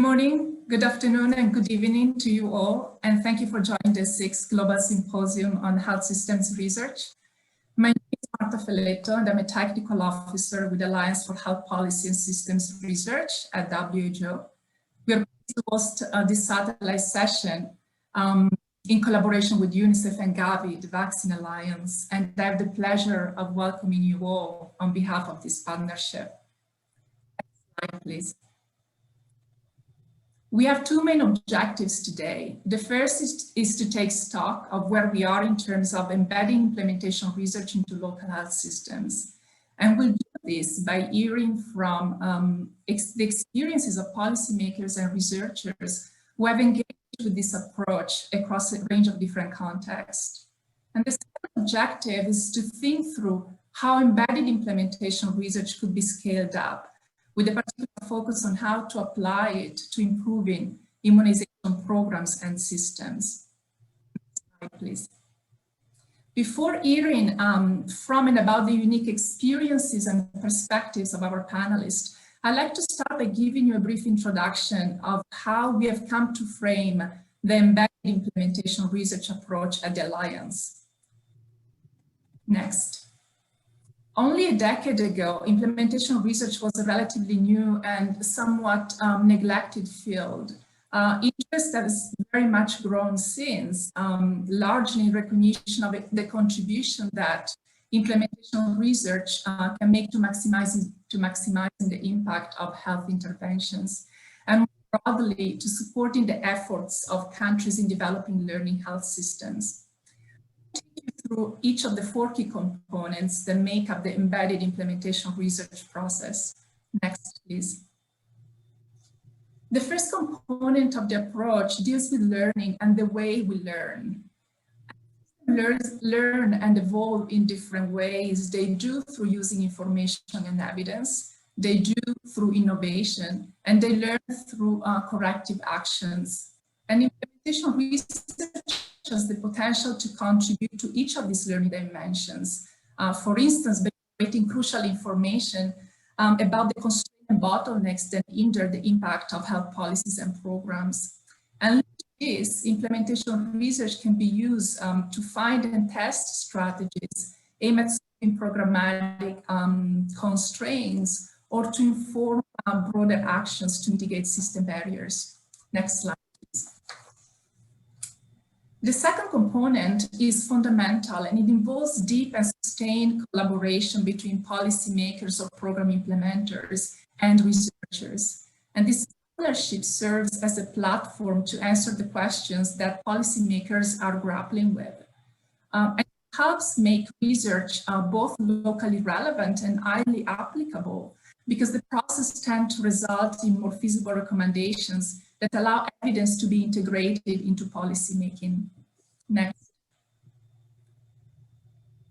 morning, good afternoon, and good evening to you all, and thank you for joining the 6th Global Symposium on Health Systems Research. My name is Marta Feletto, and I'm a Technical Officer with Alliance for Health Policy and Systems Research at WHO. We are pleased to host this satellite session in collaboration with UNICEF and Gavi, the Vaccine Alliance, and I have the pleasure of welcoming you all on behalf of this partnership. Next slide, please. We have two main objectives today. The first is to take stock of where we are in terms of embedding implementation research into local health systems. And we'll do this by hearing from the experiences of policymakers and researchers who have engaged with this approach across a range of different contexts. And the second objective is to think through how embedded implementation research could be scaled up, with a particular focus on how to apply it to improving immunization programs and systems. Next slide, please. Before hearing from and about the unique experiences and perspectives of our panelists, I'd like to start by giving you a brief introduction of how we have come to frame the embedded implementation research approach at the Alliance. Next. Only a decade ago, implementation research was a relatively new and somewhat neglected field. Interest has very much grown since, largely in recognition of the contribution that implementation research can make to maximizing the impact of health interventions, and more broadly to supporting the efforts of countries in developing learning health systems. Through each of the 4 key components that make up the embedded implementation research process. Next, please. The first component of the approach deals with learning and the way we learn. Learn and evolve in different ways. They do through using information and evidence. They do through innovation, and they learn through corrective actions. And implementation research has the potential to contribute to each of these learning dimensions. For instance, by generating crucial information about the constraints and bottlenecks that hinder the impact of health policies and programs. And this implementation research can be used to find and test strategies aimed at solving programmatic constraints or to inform broader actions to mitigate system barriers. Next slide. The second component is fundamental, and it involves deep and sustained collaboration between policymakers or program implementers and researchers. And this partnership serves as a platform to answer the questions that policymakers are grappling with. And it helps make research both locally relevant and highly applicable, because the process tends to result in more feasible recommendations that allow evidence to be integrated into policymaking. Next.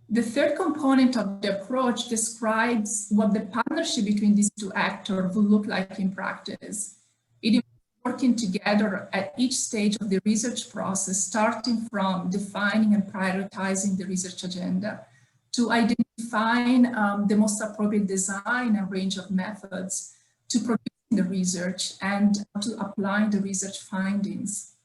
The third component of the approach describes what the partnership between these two actors will look like in practice. It involves working together at each stage of the research process, starting from defining and prioritizing the research agenda, to identifying the most appropriate design and range of methods, to producing the research, and to applying the research findings.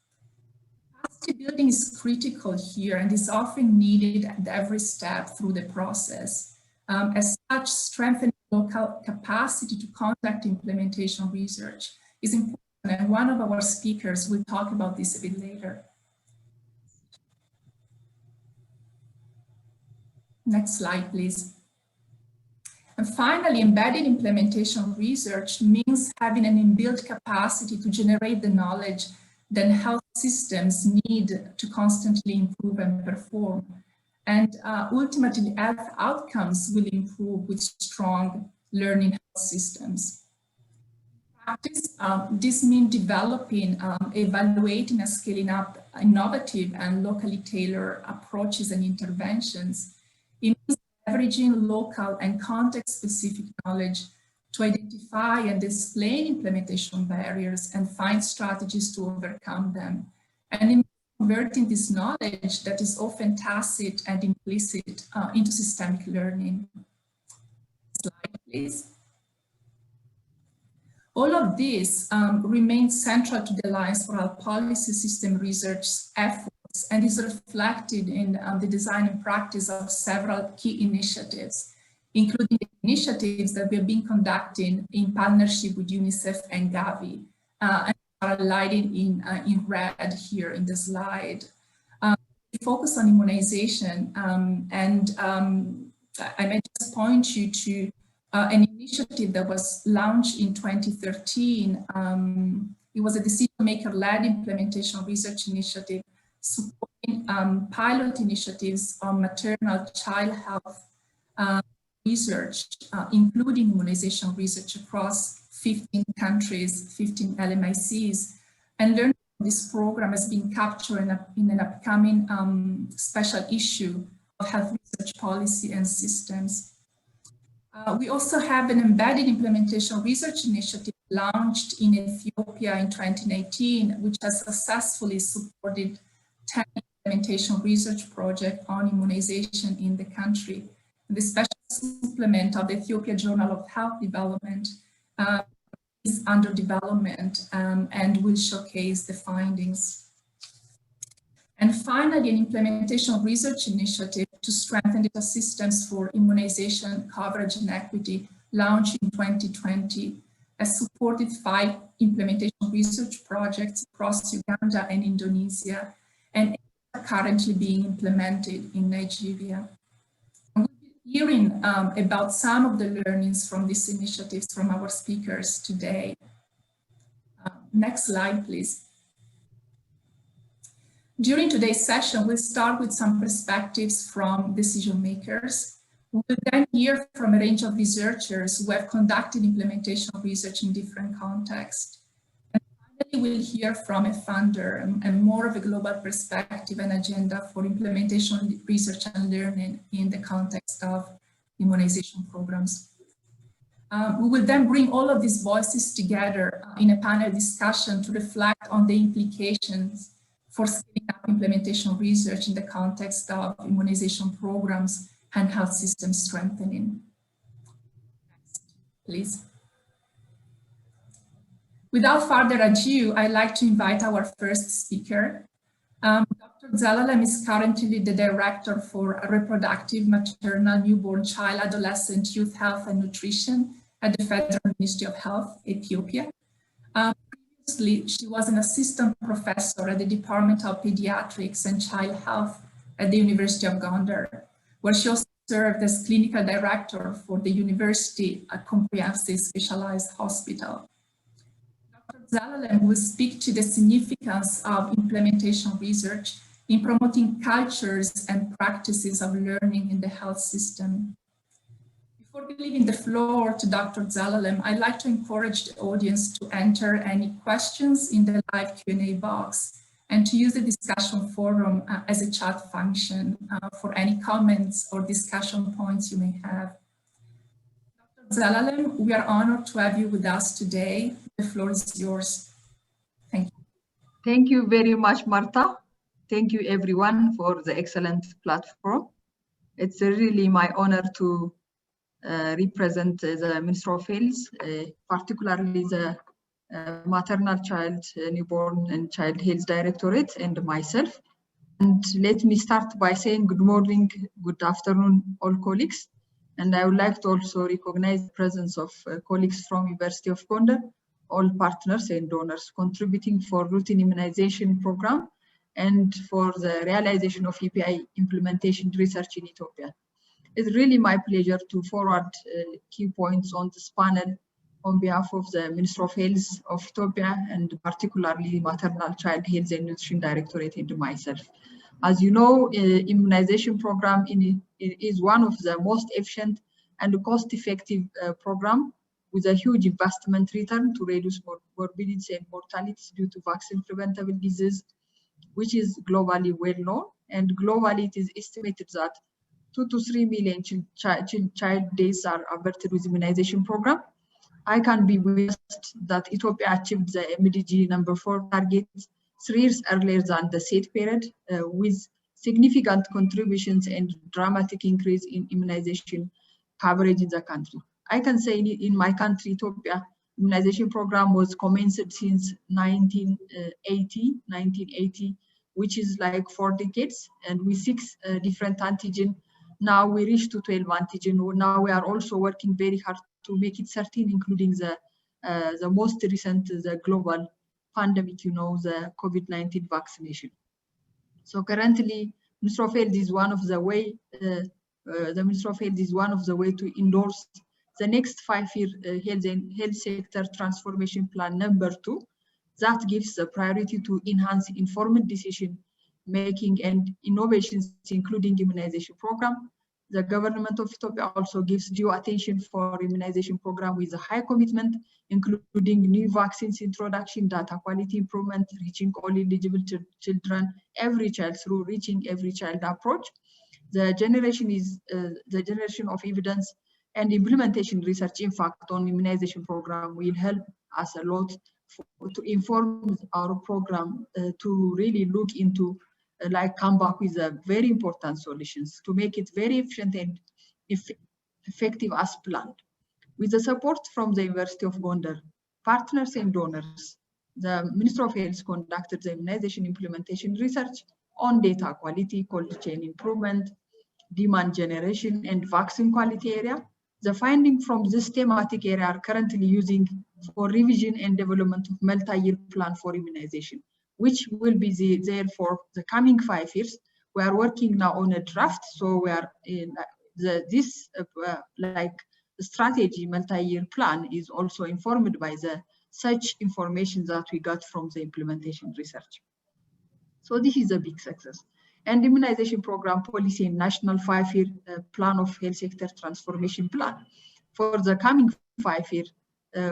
Capacity building is critical here and is often needed at every step through the process. As such, strengthening local capacity to conduct implementation research is important, and one of our speakers will talk about this a bit later. Next slide, please. And finally, embedded implementation research means having an inbuilt capacity to generate the knowledge that health systems need to constantly improve and perform. And ultimately, health outcomes will improve with strong learning health systems. In practice, this means developing, evaluating and scaling up innovative and locally tailored approaches and interventions. It means leveraging local and context-specific knowledge to identify and explain implementation barriers and find strategies to overcome them. And in converting this knowledge that is often tacit and implicit into systemic learning. Slide, please. All of this remains central to the Alliance for Health Policy System Research efforts and is reflected in the design and practice of several key initiatives, including the initiatives that we have been conducting in partnership with UNICEF and Gavi, and are highlighted in red here in the slide. We focus on immunization, I may just point you to an initiative that was launched in 2013. It was a decision-maker-led implementation research initiative supporting pilot initiatives on maternal child health research, including immunization research across 15 countries, 15 LMICs, and learning from this program has been captured in an upcoming special issue of Health Research Policy and Systems. We also have an embedded implementation research initiative launched in Ethiopia in 2018, which has successfully supported 10 implementation research projects on immunization in the country. The special supplement of the Ethiopia Journal of Health Development is under development and will showcase the findings. And finally, an implementation research initiative to strengthen data systems for immunization coverage and equity launched in 2020 has supported 5 implementation research projects across Uganda and Indonesia, and are currently being implemented in Nigeria. We'll be hearing about some of the learnings from these initiatives from our speakers today. Next slide, please. During today's session, we'll start with some perspectives from decision makers. We'll then hear from a range of researchers who have conducted implementation research in different contexts. And finally, we'll hear from a funder and more of a global perspective and agenda for implementation research and learning in the context of immunization programs. We will then bring all of these voices together in a panel discussion to reflect on the implications for scaling up implementation research in the context of immunization programs and health system strengthening. Next, please. Without further ado, I'd like to invite our first speaker. Dr. Zelalem is currently the Director for Reproductive, Maternal, Newborn, Child, Adolescent, Youth Health and Nutrition at the Federal Ministry of Health, Ethiopia. Previously, she was an assistant professor at the Department of Pediatrics and Child Health at the University of Gondar, where she also served as clinical director for the University Comprehensive Specialized Hospital. Dr. Zelalem will speak to the significance of implementation research in promoting cultures and practices of learning in the health system. Before giving the floor to Dr. Zelalem, I'd like to encourage the audience to enter any questions in the live Q&A box and to use the discussion forum as a chat function for any comments or discussion points you may have. Dr. Zelalem, we are honored to have you with us today. The floor is yours. Thank you. Thank you very much, Marta. Thank you everyone for the excellent platform. It's really my honor to represent the Ministry of Health, particularly the Maternal, Child, Newborn and Child Health Directorate and myself. And let me start by saying good morning, good afternoon, all colleagues. And I would like to also recognize the presence of colleagues from University of Gondar, all partners and donors contributing for routine immunization program and for the realization of EPI implementation research in Ethiopia. It's really my pleasure to forward key points on this panel on behalf of the Ministry of Health of Ethiopia and particularly Maternal, Child Health and Nutrition Directorate and myself. As you know, immunization program is one of the most efficient and cost-effective program with a huge investment return to reduce morbidity and mortality due to vaccine preventable disease, which is globally well known. And globally, it is estimated that 2 to 3 million child deaths are averted with immunization program. I can be blessed that Ethiopia achieved the MDG number 4 target 3 years earlier than the set period, with significant contributions and dramatic increase in immunization coverage in the country. I can say in my country, Ethiopia, immunization program was commenced since 1980, which is like 4 decades, and with 6 different antigen. Now we reach to 12 antigen. Now we are also working very hard to make it 13, including the most recent, the global pandemic, the COVID-19 vaccination. So currently, Ministry of Health is one of the way. The Ministry of Health is one of the way to endorse the next 5-year health sector transformation plan number 2, that gives the priority to enhance informed decision making and innovations, including immunization program. The government of Ethiopia also gives due attention for immunization program with a high commitment, including new vaccines introduction, data quality improvement, reaching all eligible children, every child through reaching every child approach. The generation of evidence and implementation research impact on immunization program will help us a lot to inform our program to really look into come back with very important solutions to make it very efficient and effective as planned. With the support from the University of Gondar, partners and donors, the Ministry of Health conducted the immunization implementation research on data quality, cold chain improvement, demand generation, and vaccine quality area. The findings from this thematic area are currently using for revision and development of multi-year plan for immunization, which will be there for the coming 5 years. We are working now on a draft, so we are in this strategy multi-year plan is also informed by the such information that we got from the implementation research. So this is a big success. And immunization program policy and national 5-year plan of health sector transformation plan. For the coming 5 years,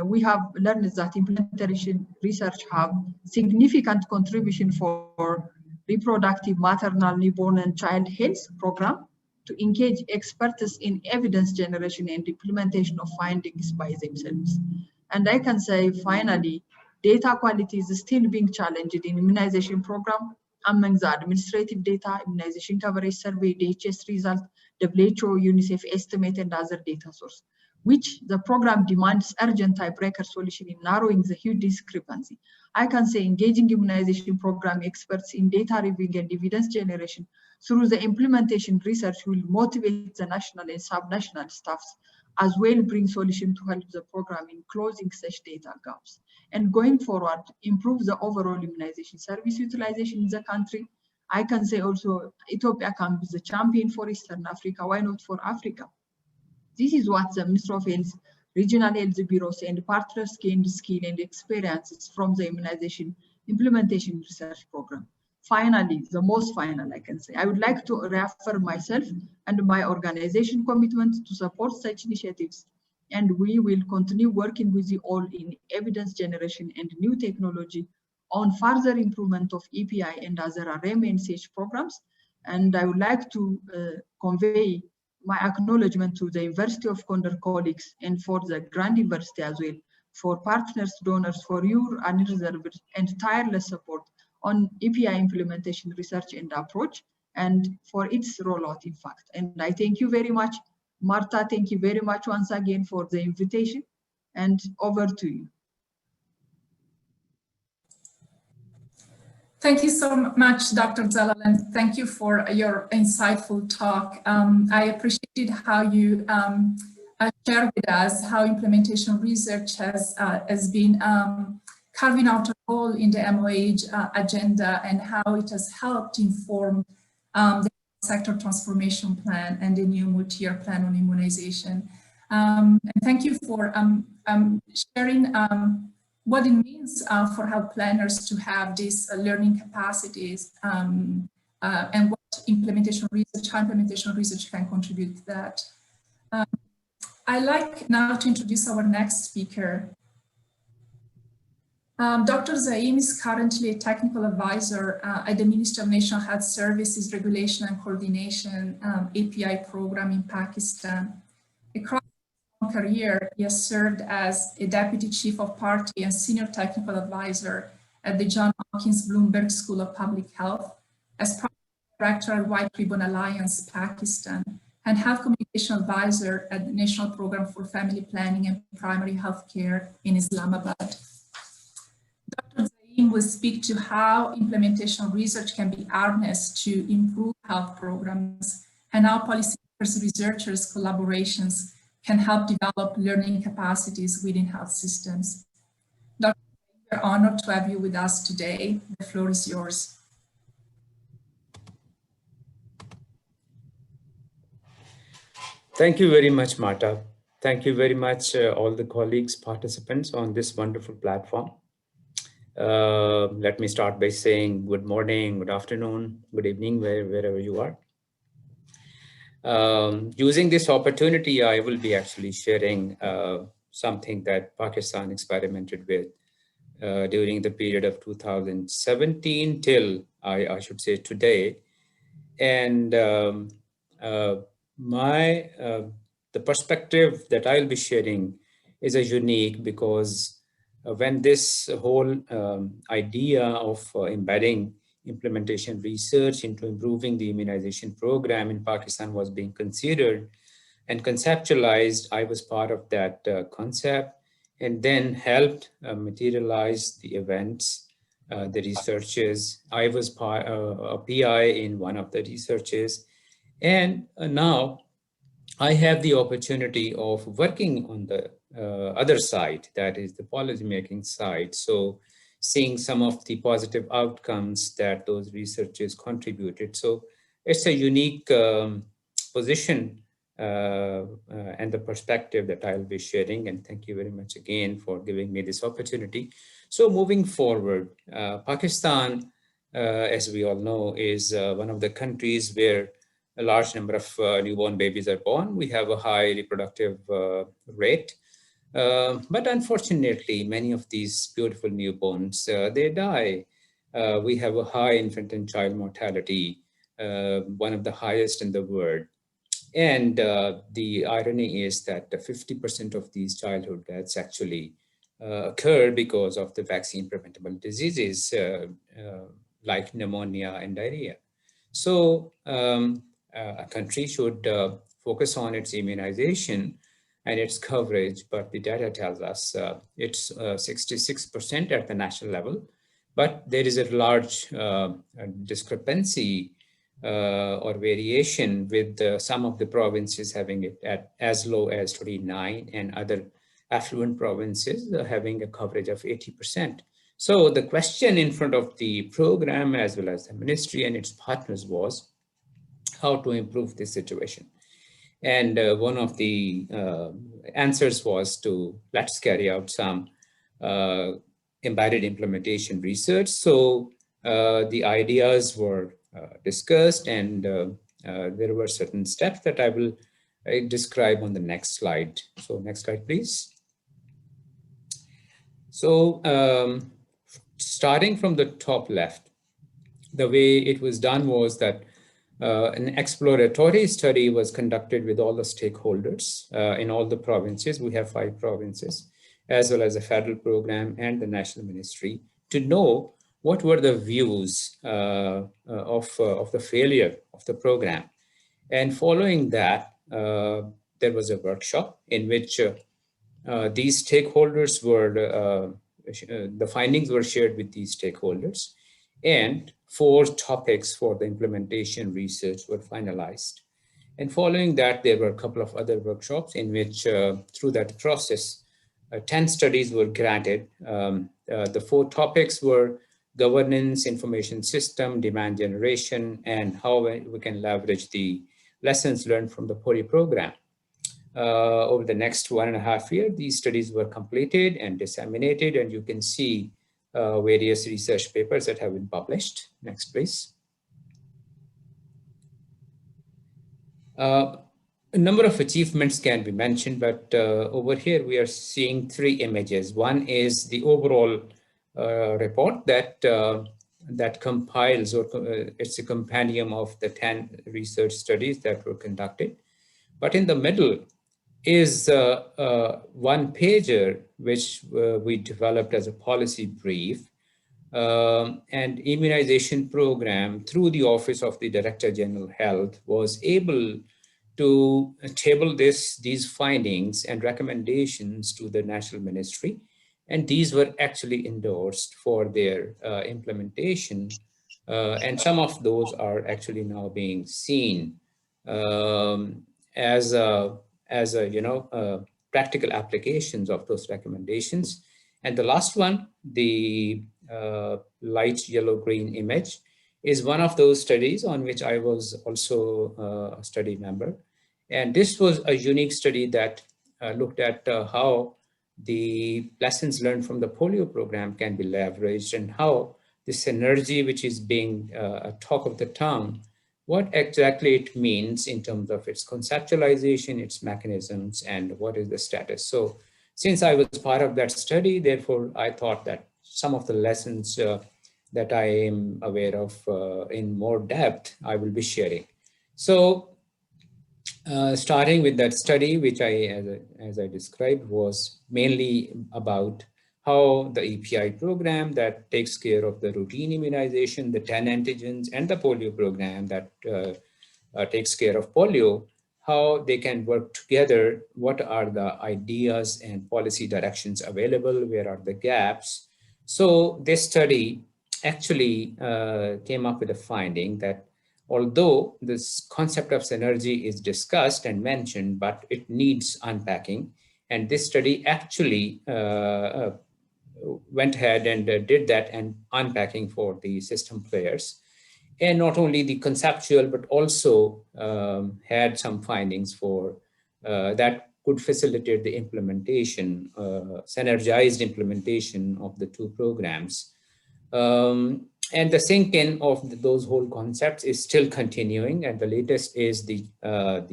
we have learned that implementation research have significant contribution for reproductive, maternal, newborn, and child health program to engage experts in evidence generation and implementation of findings by themselves. And I can say, finally, data quality is still being challenged in immunization program among the administrative data, immunization coverage survey, DHS result, WHO, UNICEF estimate, and other data source, which the program demands urgent tiebreaker solution in narrowing the huge discrepancy. I can say engaging immunization program experts in data reviewing and evidence generation through the implementation research will motivate the national and sub-national staffs, as well bring solution to help the program in closing such data gaps. And going forward, improve the overall immunization service utilization in the country. I can say also Ethiopia can be the champion for Eastern Africa. Why not for Africa? This is what the Ministry of Health, regional health bureaus, and partners gained skill and experiences from the immunization implementation research program. Finally, the most final I can say, I would like to reaffirm myself and my organization commitment to support such initiatives, and we will continue working with you all in evidence generation and new technology on further improvement of EPI and other RM and SH programs. And I would like to convey my acknowledgement to the University of Gondar colleagues and for the Grand University as well, for partners, donors, for your unreserved and tireless support on EPI implementation research and approach, and for its rollout, in fact. And I thank you very much. Marta, thank you very much once again for the invitation, and over to you. Thank you so much, Dr. Zalal, and thank you for your insightful talk. I appreciated how you shared with us how implementation research has been carving out a role in the MOH agenda and how it has helped inform the sector transformation plan and the new multi-year plan on immunization. And thank you for sharing what it means for health planners to have these learning capacities and what implementation research, how implementation research can contribute to that. I'd like now to introduce our next speaker. Dr. Zaim is currently a technical advisor at the Ministry of National Health Services Regulation and Coordination API program in Pakistan. Across his career, he has served as a Deputy Chief of Party and Senior Technical Advisor at the John Hopkins Bloomberg School of Public Health, as part of the Director at White Ribbon Alliance Pakistan, and Health Communication Advisor at the National Program for Family Planning and Primary Health Care in Islamabad. Dr. Zaim will speak to how implementation research can be harnessed to improve health programs and how policymakers, researchers, collaborations can help develop learning capacities within health systems. Dr. Zaim, we're honored to have you with us today. The floor is yours. Thank you very much, Marta. Thank you very much, all the colleagues, participants on this wonderful platform. Let me start by saying good morning, good afternoon, good evening, wherever you are. Using this opportunity, I will be actually sharing something that Pakistan experimented with during the period of 2017 till, I should say, today. And the perspective that I'll be sharing is a unique because when this whole idea of embedding implementation research into improving the immunization program in Pakistan was being considered and conceptualized, I was part of that concept and then helped materialize the events, the researches. I was a PI in one of the researches. And now I have the opportunity of working on the other side, that is the policymaking side. So seeing some of the positive outcomes that those researchers contributed. So it's a unique position and the perspective that I'll be sharing. And thank you very much again for giving me this opportunity. So moving forward, Pakistan, as we all know, is one of the countries where a large number of newborn babies are born. We have a high reproductive rate. But unfortunately, many of these beautiful newborns, they die. We have a high infant and child mortality, one of the highest in the world. And the irony is that 50% of these childhood deaths actually occur because of the vaccine preventable diseases like pneumonia and diarrhea. So a country should focus on its immunization and its coverage, but the data tells us it's 66% at the national level, but there is a large discrepancy or variation with some of the provinces having it at as low as 29 and other affluent provinces having a coverage of 80%. So the question in front of the program as well as the ministry and its partners was how to improve this situation. And one of the answers was to let's carry out some embedded implementation research. So the ideas were discussed and there were certain steps that I will describe on the next slide. So next slide, please. So starting from the top left, the way it was done was that an exploratory study was conducted with all the stakeholders in all the provinces. We have 5 provinces, as well as the federal program and the national ministry, to know what were the views of the failure of the program. And following that, there was a workshop in which these stakeholders were, the findings were shared with these stakeholders, and 4 topics for the implementation research were finalized. And following that, there were a couple of other workshops in which through that process, 10 studies were granted. The 4 topics were governance, information system, demand generation, and how we can leverage the lessons learned from the PORI program. Over the next 1.5 years, these studies were completed and disseminated, and you can see various research papers that have been published. Next, please. A number of achievements can be mentioned, but over here we are seeing 3 images. One is the overall report that that compiles, or it's a compendium of the 10 research studies that were conducted. But in the middle is one pager, which we developed as a policy brief, and immunization program through the Office of the Director General Health was able to table these findings and recommendations to the national ministry. And these were actually endorsed for their implementation. And some of those are actually now being seen um, as practical applications of those recommendations. And the last one, the light yellow green image, is one of those studies on which I was also a study member. And this was a unique study that looked at how the lessons learned from the polio program can be leveraged, and how this synergy, which is being a talk of the town, what exactly it means in terms of its conceptualization, its mechanisms, and what is the status. So since I was part of that study, therefore, I thought that some of the lessons that I am aware of in more depth, I will be sharing. So starting with that study, which as I described, was mainly about how the EPI program that takes care of the routine immunization, the 10 antigens, and the polio program that takes care of polio, how they can work together, what are the ideas and policy directions available, where are the gaps. So this study actually came up with a finding that although this concept of synergy is discussed and mentioned, but it needs unpacking. And this study actually went ahead and did that and unpacking for the system players. And not only the conceptual, but also had some findings for that could facilitate the implementation, synergized implementation of the two programs. And the sink-in of those whole concepts is still continuing, and the latest is the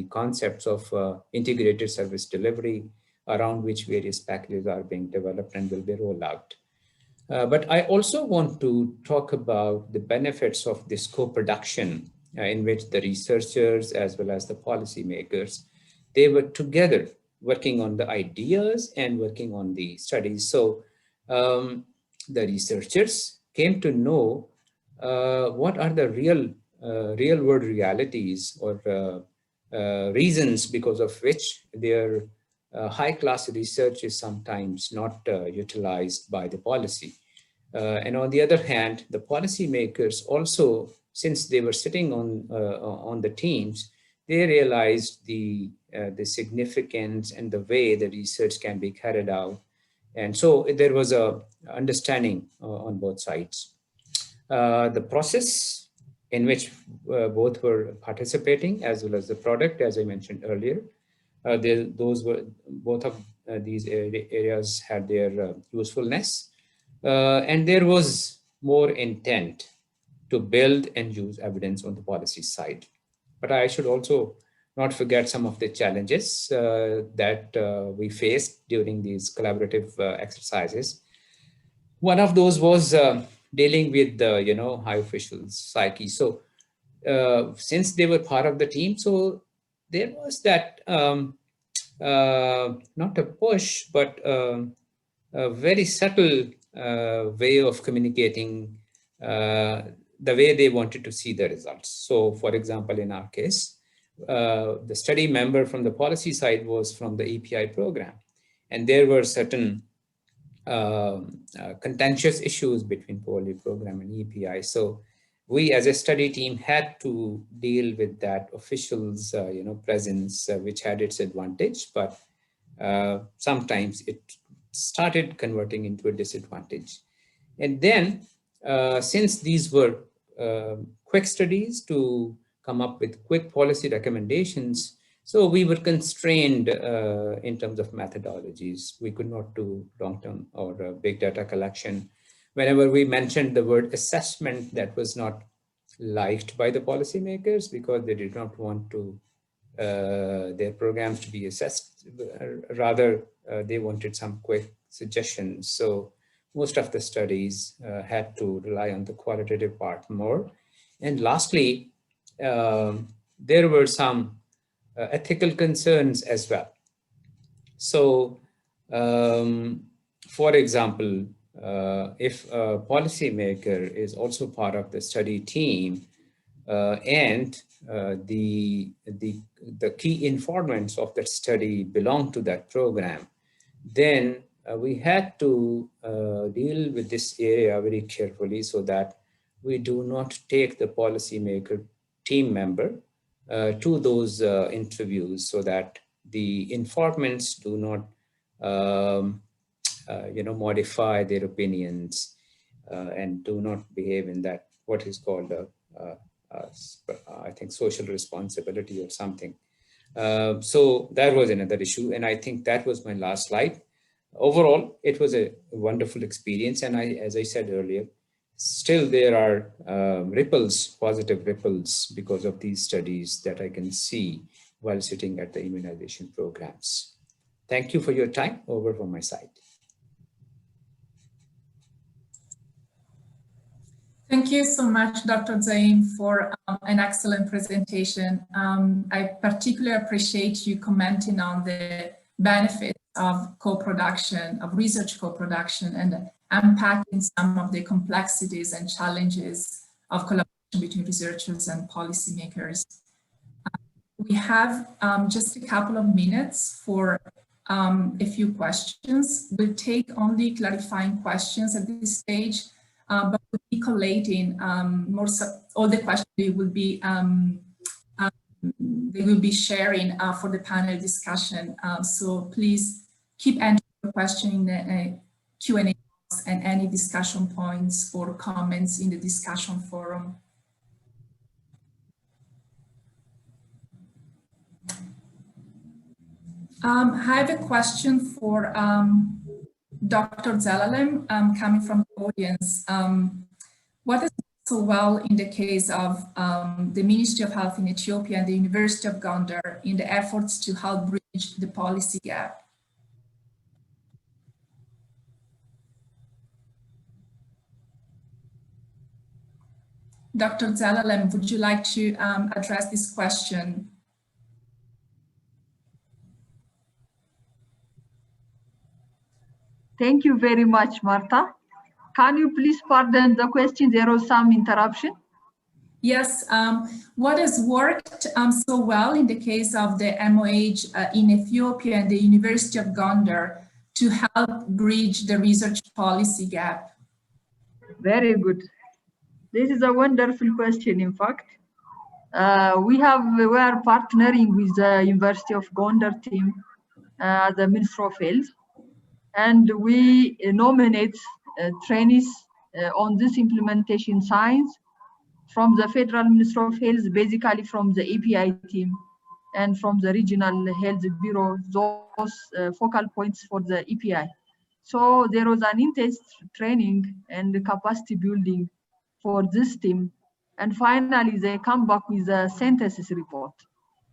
concepts of integrated service delivery, around which various packages are being developed and will be rolled out. But I also want to talk about the benefits of this co-production in which the researchers as well as the policymakers, they were together working on the ideas and working on the studies. So the researchers came to know what are the real world realities or reasons because of which their high class research is sometimes not utilized by the policy. And on the other hand, the policymakers also, since they were sitting on the teams, they realized the significance and the way the research can be carried out. And so there was a understanding on both sides. The process in which both were participating, as well as the product, as I mentioned earlier, both of these areas had their usefulness, and there was more intent to build and use evidence on the policy side. But I should also not forget some of the challenges that we faced during these collaborative exercises. One of those was dealing with the high officials' psyche. So since they were part of the team, so there was that not a push, but a very subtle way of communicating the way they wanted to see the results. So for example, in our case, the study member from the policy side was from the EPI program. And there were certain contentious issues between polio program and EPI. So we as a study team had to deal with that officials presence, which had its advantage, but sometimes it started converting into a disadvantage. And then since these were quick studies to come up with quick policy recommendations, so we were constrained in terms of methodologies. We could not do long-term or big data collection. Whenever we mentioned the word assessment, that was not liked by the policymakers because they did not want to their programs to be assessed. Rather, they wanted some quick suggestions. So most of the studies had to rely on the qualitative part more. And lastly, there were some ethical concerns as well. So, for example, if a policymaker is also part of the study team, and the key informants of that study belong to that program, then we had to deal with this area very carefully so that we do not take the policymaker team member to those interviews, so that the informants do not modify their opinions and do not behave in that what is called I think social responsibility or something. So that was another issue, and I think that was my last slide. Overall, it was a wonderful experience, and as I said earlier, still there are positive ripples because of these studies that I can see while sitting at the immunization programs. Thank you for your time. Over from my side. Thank you so much, Dr. Zaim, for an excellent presentation. I particularly appreciate you commenting on the benefits of co-production, of research co-production, and unpacking some of the complexities and challenges of collaboration between researchers and policymakers. We have just a couple of minutes for a few questions. We'll take only clarifying questions at this stage. But we'll be collating all the questions they will be sharing for the panel discussion. So please keep entering your question in the Q&A box and any discussion points or comments in the discussion forum. I have a question for Dr. Zelalem, coming from the audience. What is so well in the case of the Ministry of Health in Ethiopia and the University of Gondar in the efforts to help bridge the policy gap? Dr. Zelalem, would you like to address this question? Thank you very much, Martha. Can you please pardon the question? There was some interruption. Yes. What has worked so well in the case of the MOH in Ethiopia and the University of Gondar to help bridge the research policy gap? Very good. This is a wonderful question, in fact. We are partnering with the University of Gondar team, the Ministry of Health, and we nominate trainees on this implementation science from the Federal Ministry of Health, basically from the API team and from the Regional Health Bureau, those focal points for the API. So there was an intense training and capacity building for this team. And finally, they come back with a synthesis report.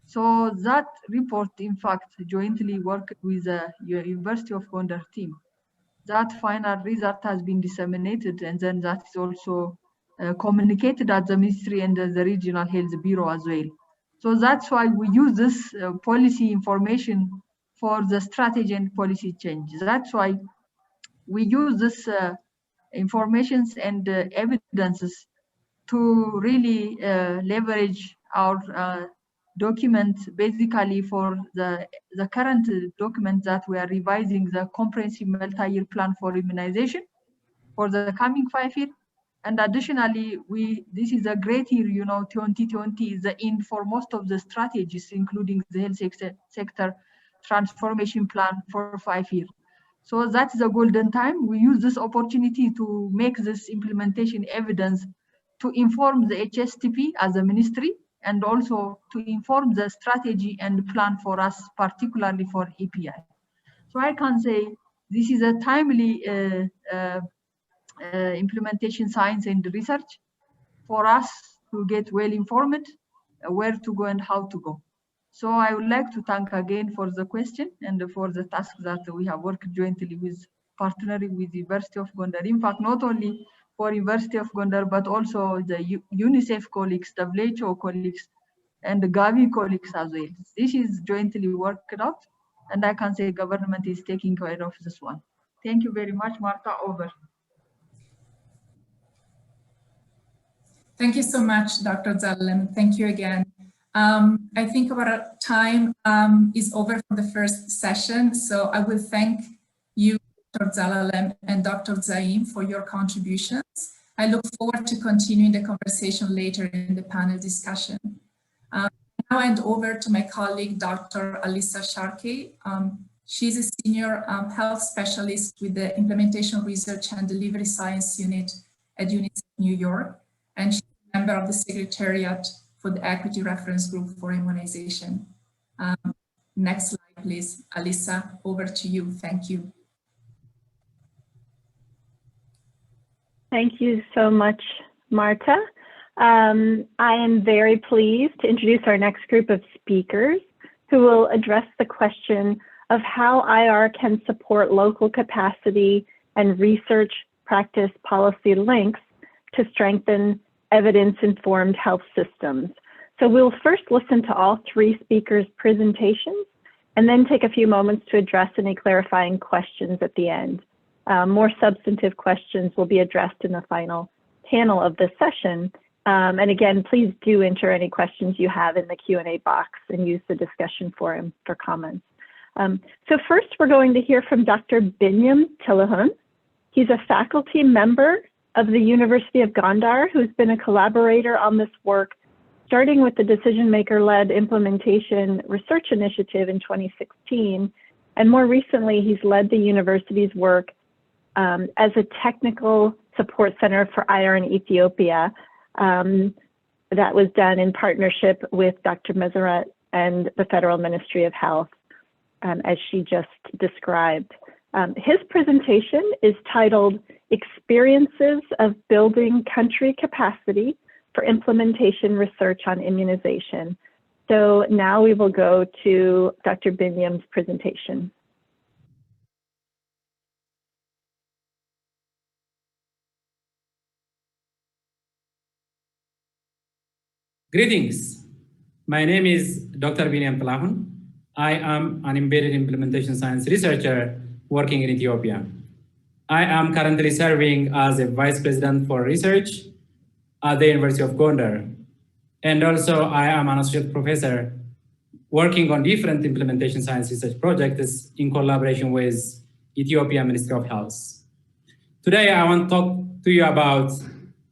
So that report, in fact, jointly worked with the University of Gondar team. That final result has been disseminated, and then that is also communicated at the ministry and the Regional Health Bureau as well. So that's why we use this policy information for the strategy and policy change. That's why we use this informations and evidences to really leverage our document, basically for the current document that we are revising, the comprehensive multi-year plan for immunization for the coming 5 years. And additionally, this is a great year, 2020 is the end for most of the strategies, including the health sector transformation plan for 5 years. So that's the golden time. We use this opportunity to make this implementation evidence to inform the HSTP as a ministry, and also to inform the strategy and plan for us, particularly for API. So I can say this is a timely implementation science and research for us to get well informed where to go and how to go. So I would like to thank again for the question and for the task that we have worked jointly with, partnering with the University of Gondar. In fact, not only for University of Gondar, but also the UNICEF colleagues, WHO colleagues, and the Gavi colleagues as well. This is jointly worked out, and I can say government is taking care of this one. Thank you very much, Martha. Over. Thank you so much, Dr. Zalem. Thank you again. I think our time is over for the first session, so I will thank you, Dr. Zalem and Dr. Zaim, for your contributions. I look forward to continuing the conversation later in the panel discussion. Now I hand over to my colleague, Dr. Alissa Sharkey. She's a senior health specialist with the Implementation Research and Delivery Science Unit at UNICEF New York, and she's a member of the Secretariat for the Equity Reference Group for Immunization. Next slide, please. Alissa, over to you. Thank you. Thank you so much, Marta. I am very pleased to introduce our next group of speakers who will address the question of how IR can support local capacity and research practice policy links to strengthen evidence-informed health systems. So we'll first listen to all three speakers' presentations and then take a few moments to address any clarifying questions at the end. More substantive questions will be addressed in the final panel of this session. And again, please do enter any questions you have in the Q&A box and use the discussion forum for comments. So first, we're going to hear from Dr. Binyam Tilahun. He's a faculty member of the University of Gondar who's been a collaborator on this work, starting with the Decision Maker-led Implementation Research Initiative in 2016. And more recently, he's led the university's work as a technical support center for IR in Ethiopia. That was done in partnership with Dr. Meseret and the Federal Ministry of Health, as she just described. His presentation is titled Experiences of Building Country Capacity for Implementation Research on Immunization. So now we will go to Dr. Binyam's presentation. Greetings. My name is Dr. Binyam Tilahun. I am an embedded implementation science researcher working in Ethiopia. I am currently serving as a vice president for research at the University of Gondar. And also I am an associate professor working on different implementation science research projects in collaboration with Ethiopia Ministry of Health. Today I want to talk to you about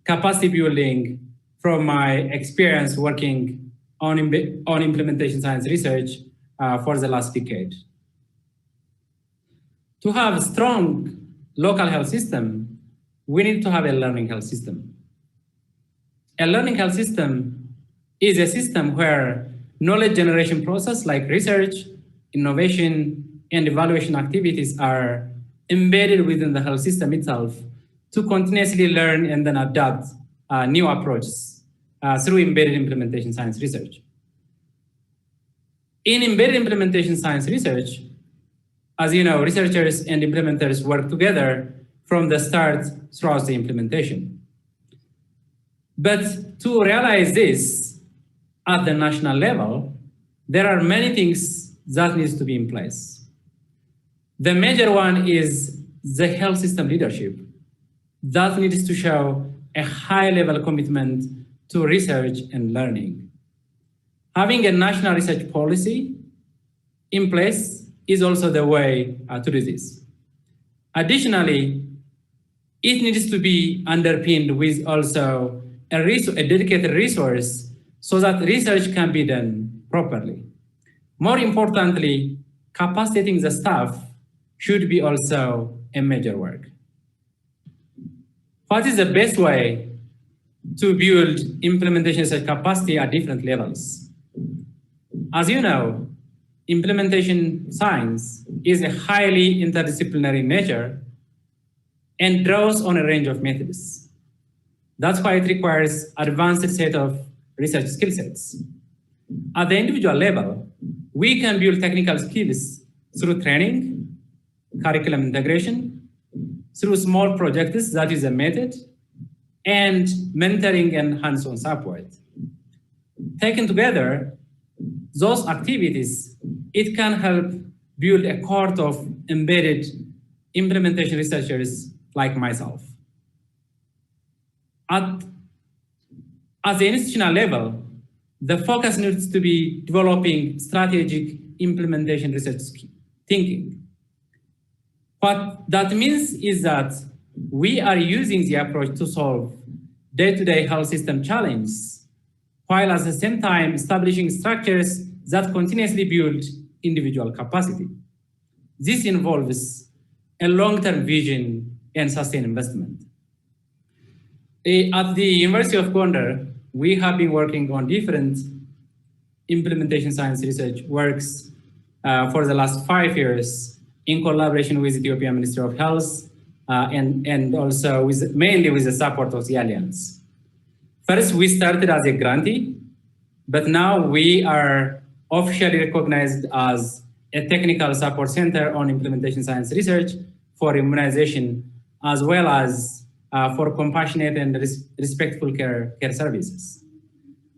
capacity building from my experience working on implementation science research for the last decade. To have a strong local health system, we need to have a learning health system. A learning health system is a system where knowledge generation process like research, innovation, and evaluation activities are embedded within the health system itself to continuously learn and then adapt new approaches through embedded implementation science research. In embedded implementation science research, as you know, researchers and implementers work together from the start throughout the implementation. But to realize this at the national level, there are many things that needs to be in place. The major one is the health system leadership that needs to show a high level commitment to research and learning. Having a national research policy in place is also the way to do this. Additionally, it needs to be underpinned with also a dedicated resource so that research can be done properly. More importantly, capacitating the staff should be also a major work. What is the best way to build implementation research capacity at different levels? As you know, implementation science is a highly interdisciplinary nature and draws on a range of methods. That's why it requires advanced set of research skill sets. At the individual level, we can build technical skills through training, curriculum integration, through small projects, that is a method, and mentoring and hands-on support. Taken together, those activities, it can help build a cohort of embedded implementation researchers like myself. At At the institutional level, the focus needs to be developing strategic implementation research thinking. What that means is that we are using the approach to solve day-to-day health system challenges, while at the same time establishing structures that continuously build individual capacity. This involves a long-term vision and sustained investment. At the University of Gondar, we have been working on different implementation science research works for the last 5 years in collaboration with the Ethiopian Ministry of Health and also mainly with the support of the Alliance. First, we started as a grantee, but now we are officially recognized as a technical support center on implementation science research for immunization, as well as for compassionate and respectful care services.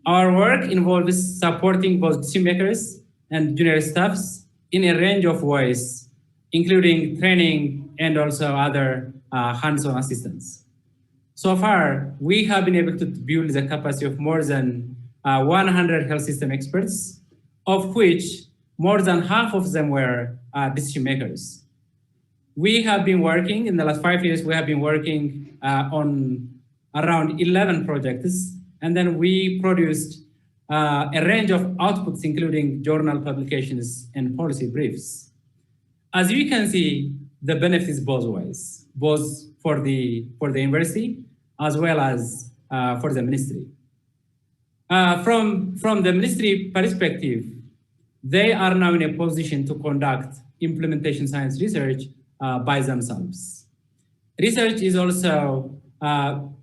Our work involves supporting both decision makers and junior staffs in a range of ways, including training and also other hands-on assistance. So far, we have been able to build the capacity of more than 100 health system experts, of which more than half of them were decision makers. We have been working, in the last 5 years, we have been working on around 11 projects, and then we produced a range of outputs, including journal publications and policy briefs. As you can see, the benefit is both ways, both for the university as well as for the ministry. From the ministry perspective, they are now in a position to conduct implementation science research by themselves. Research is also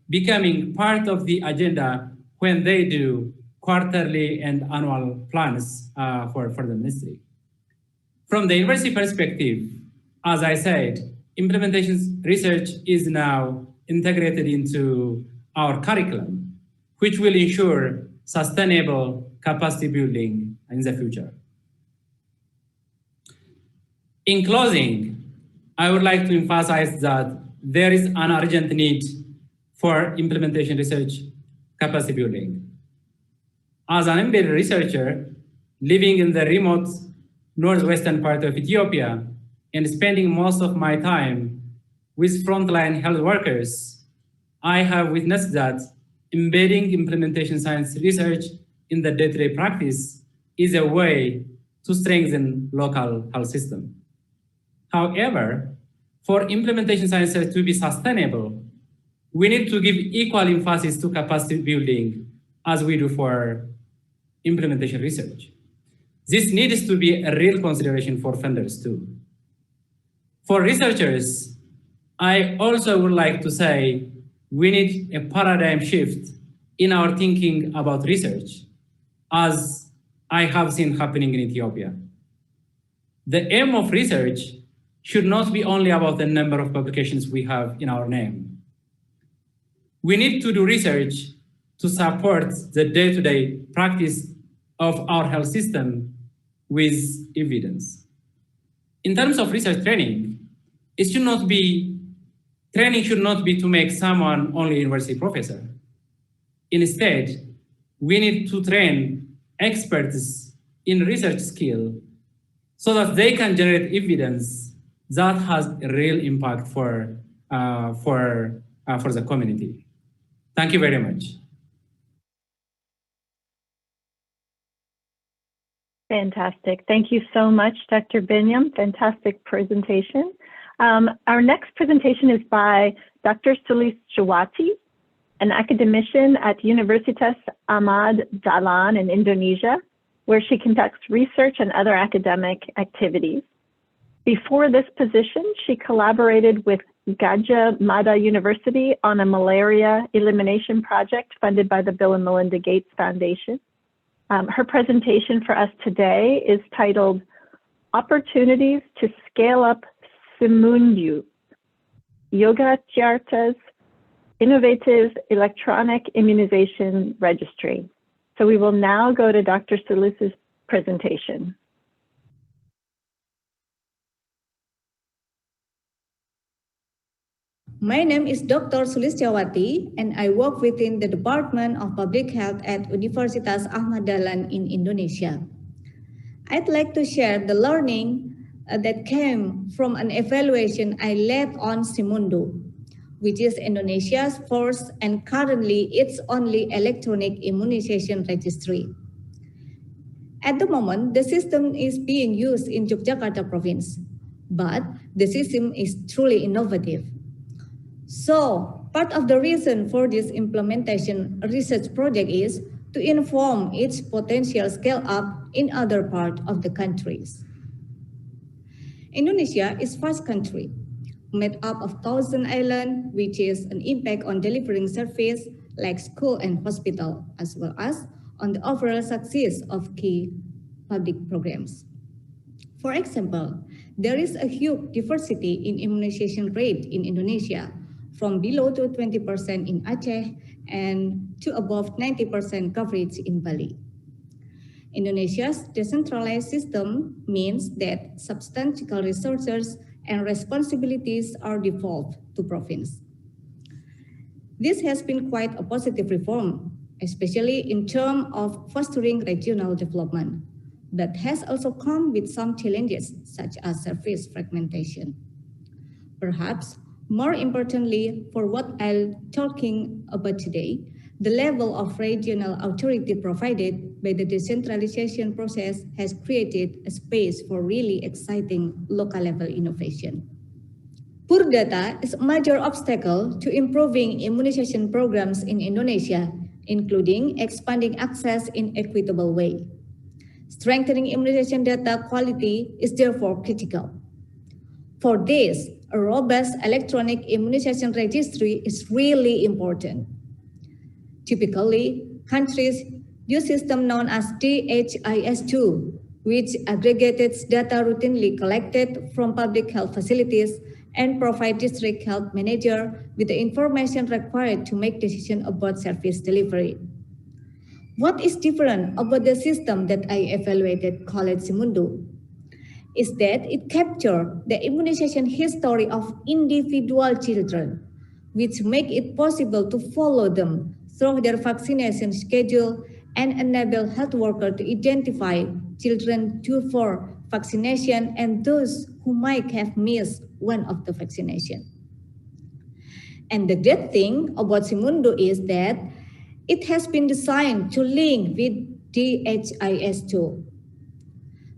becoming part of the agenda when they do quarterly and annual plans for the ministry. From the university perspective, as I said, implementation research is now integrated into our curriculum, which will ensure sustainable capacity building in the future. In closing, I would like to emphasize that there is an urgent need for implementation research capacity building. As an embedded researcher living in the remote northwestern part of Ethiopia and spending most of my time with frontline health workers, I have witnessed that embedding implementation science research in the day-to-day practice is a way to strengthen local health system. However, for implementation science to be sustainable, we need to give equal emphasis to capacity building as we do for implementation research. This needs to be a real consideration for funders too. For researchers, I also would like to say we need a paradigm shift in our thinking about research, as I have seen happening in Ethiopia. The aim of research should not be only about the number of publications we have in our name. We need to do research to support the day-to-day practice of our health system with evidence. In terms of research training, training should not be to make someone only a university professor. Instead, we need to train experts in research skill so that they can generate evidence that has a real impact for the community. Thank you very much. Fantastic. Thank you so much, Dr. Binyam. Fantastic presentation. Our next presentation is by Dr. Sulis Jawati, an academician at Universitas Ahmad Dahlan in Indonesia, where she conducts research and other academic activities. Before this position, she collaborated with Gajah Mada University on a malaria elimination project funded by the Bill and Melinda Gates Foundation. Her presentation for us today is titled Opportunities to Scale Up Simundu, Yogyakarta's Innovative Electronic Immunization Registry. So we will now go to Dr. Sulis's presentation. My name is Dr. Sulistyawati, and I work within the Department of Public Health at Universitas Ahmad Dahlan in Indonesia. I'd like to share the learning that came from an evaluation I led on Simundo, which is Indonesia's first and currently its only electronic immunization registry. At the moment, the system is being used in Yogyakarta province, but the system is truly innovative. So, part of the reason for this implementation research project is to inform its potential scale-up in other parts of the countries. Indonesia is a vast country, made up of 1,000 islands, which is an impact on delivering service like school and hospital, as well as on the overall success of key public programs. For example, there is a huge diversity in immunization rate in Indonesia, from below to 20% in Aceh and to above 90% coverage in Bali. Indonesia's decentralized system means that substantial resources and responsibilities are devolved to province. This has been quite a positive reform, especially in terms of fostering regional development, but has also come with some challenges such as service fragmentation. Perhaps more importantly, for what I'm talking about today, the level of regional authority provided by the decentralization process has created a space for really exciting local level innovation. Poor data is a major obstacle to improving immunization programs in Indonesia, including expanding access in equitable way. Strengthening immunization data quality is therefore critical. For this, a robust electronic immunization registry is really important. Typically, countries use a system known as DHIS2, which aggregates data routinely collected from public health facilities and provide district health manager with the information required to make decisions about service delivery. What is different about the system that I evaluated called Simundo is that it captures the immunization history of individual children, which make it possible to follow them through their vaccination schedule and enable health workers to identify children due for vaccination and those who might have missed one of the vaccination. And the great thing about Simundo is that it has been designed to link with DHIS2.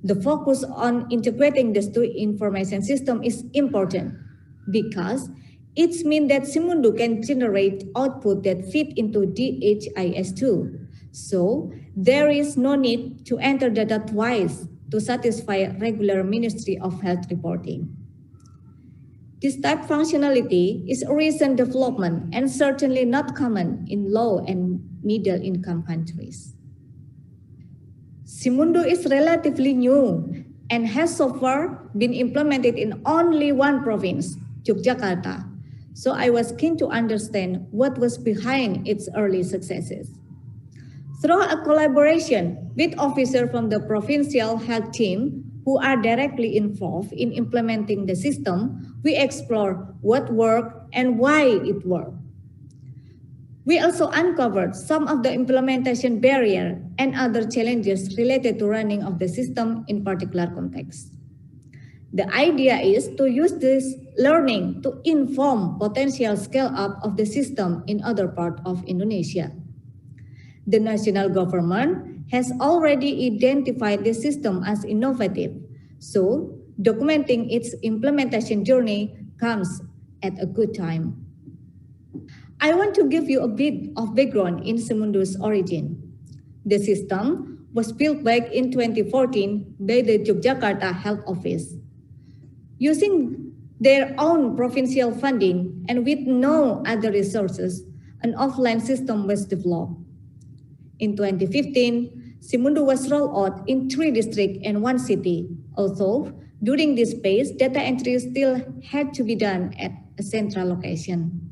The focus on integrating these two information systems is important because it means that Simundo can generate output that fit into DHIS2. So there is no need to enter data twice to satisfy regular Ministry of Health reporting. This type of functionality is a recent development and certainly not common in low and middle income countries. Simundo is relatively new and has so far been implemented in only one province, Yogyakarta. So I was keen to understand what was behind its early successes. Through a collaboration with officers from the provincial health team who are directly involved in implementing the system, we explore what worked and why it worked. We also uncovered some of the implementation barriers and other challenges related to running of the system in particular context. The idea is to use this learning to inform potential scale-up of the system in other parts of Indonesia. The national government has already identified the system as innovative, so documenting its implementation journey comes at a good time. I want to give you a bit of background in Simundo's origin. The system was built back in 2014 by the Yogyakarta Health Office. Using their own provincial funding and with no other resources, an offline system was developed. In 2015, Simundo was rolled out in 3 districts and 1 city, although during this phase, data entry still had to be done at a central location.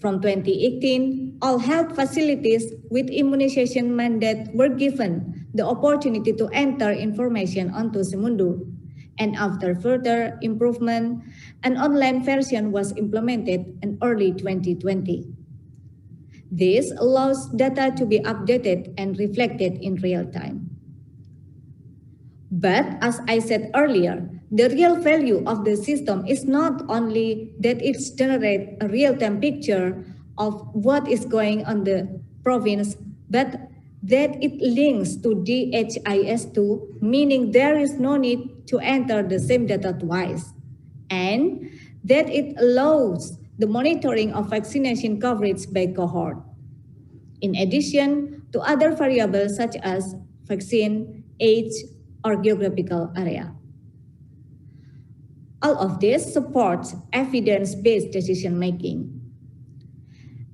From 2018, all health facilities with immunization mandate were given the opportunity to enter information onto Simundo, and after further improvement, an online version was implemented in early 2020. This allows data to be updated and reflected in real time. But as I said earlier, the real value of the system is not only that it generates a real-time picture of what is going on in the province, but that it links to DHIS2, meaning there is no need to enter the same data twice, and that it allows the monitoring of vaccination coverage by cohort, in addition to other variables such as vaccine, age, or geographical area. All of this supports evidence-based decision-making.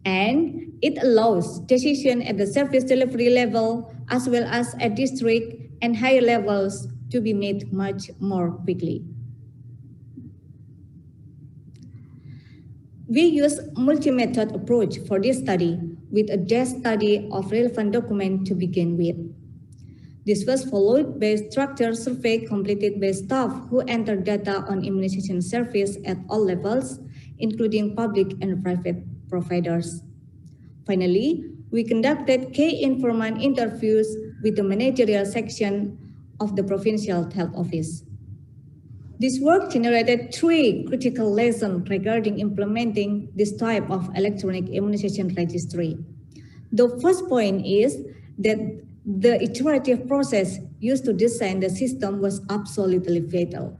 And it allows decision at the service delivery level as well as at district and higher levels to be made much more quickly. We use multi-method approach for this study with a desk study of relevant document to begin with. This was followed by a structured survey completed by staff who entered data on immunization service at all levels, including public and private providers. Finally, we conducted key informant interviews with the managerial section of the Provincial Health Office. This work generated 3 critical lessons regarding implementing this type of electronic immunization registry. The first point is that the iterative process used to design the system was absolutely vital.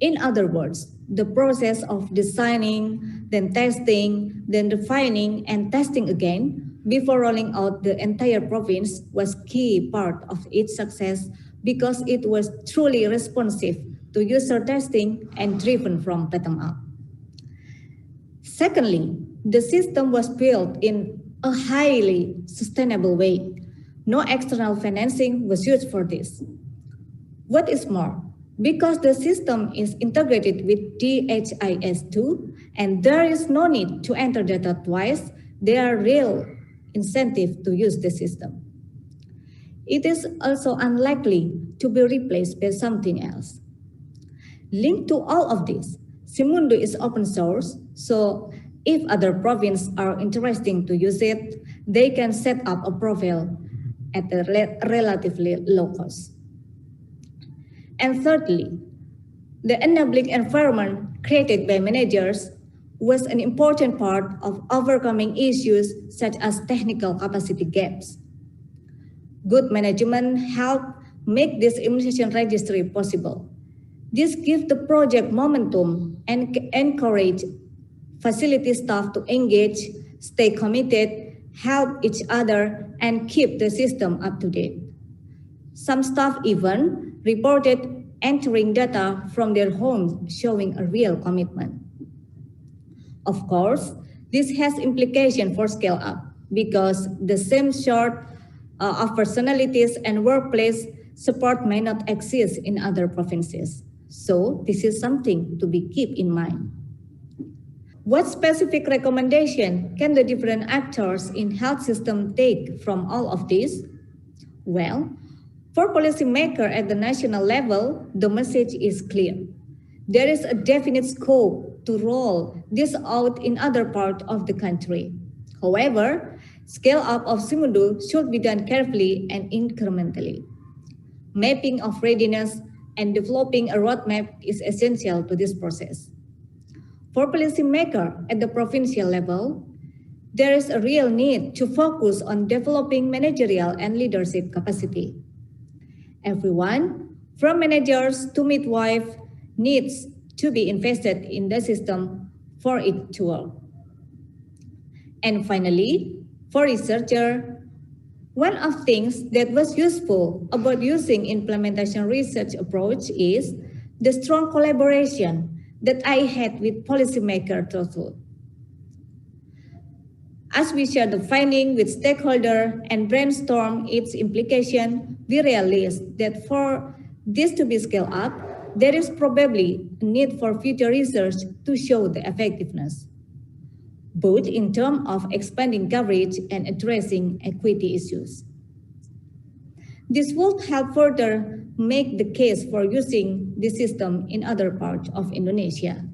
In other words, the process of designing, then testing, then refining and testing again before rolling out the entire province was key part of its success because it was truly responsive to user testing and driven from bottom up. Secondly, the system was built in a highly sustainable way. No external financing was used for this. What is more, because the system is integrated with DHIS2 and there is no need to enter data twice, there are real incentive to use the system. It is also unlikely to be replaced by something else. Linked to all of this, Simundo is open source, so if other provinces are interested to use it, they can set up a profile at a relatively low cost. And thirdly, the enabling environment created by managers was an important part of overcoming issues such as technical capacity gaps. Good management helped make this immunization registry possible. This gives the project momentum and encourage facility staff to engage, stay committed, help each other, and keep the system up to date. Some staff even reported entering data from their homes showing a real commitment. Of course, this has implications for scale up because the same sort of personalities and workplace support may not exist in other provinces. So this is something to be kept in mind. What specific recommendation can the different actors in health system take from all of this? Well, for policymakers at the national level, the message is clear. There is a definite scope to roll this out in other parts of the country. However, scale up of Simundo should be done carefully and incrementally. Mapping of readiness and developing a roadmap is essential to this process. For policymakers at the provincial level, there is a real need to focus on developing managerial and leadership capacity. Everyone, from managers to midwife, needs to be invested in the system for it to work. And finally, for researchers, one of the things that was useful about using implementation research approach is the strong collaboration that I had with policymakers throughout. As we share the finding with stakeholders and brainstorm its implication, we realized that for this to be scaled up, there is probably a need for future research to show the effectiveness, both in terms of expanding coverage and addressing equity issues. This will help further make the case for using this system in other parts of Indonesia.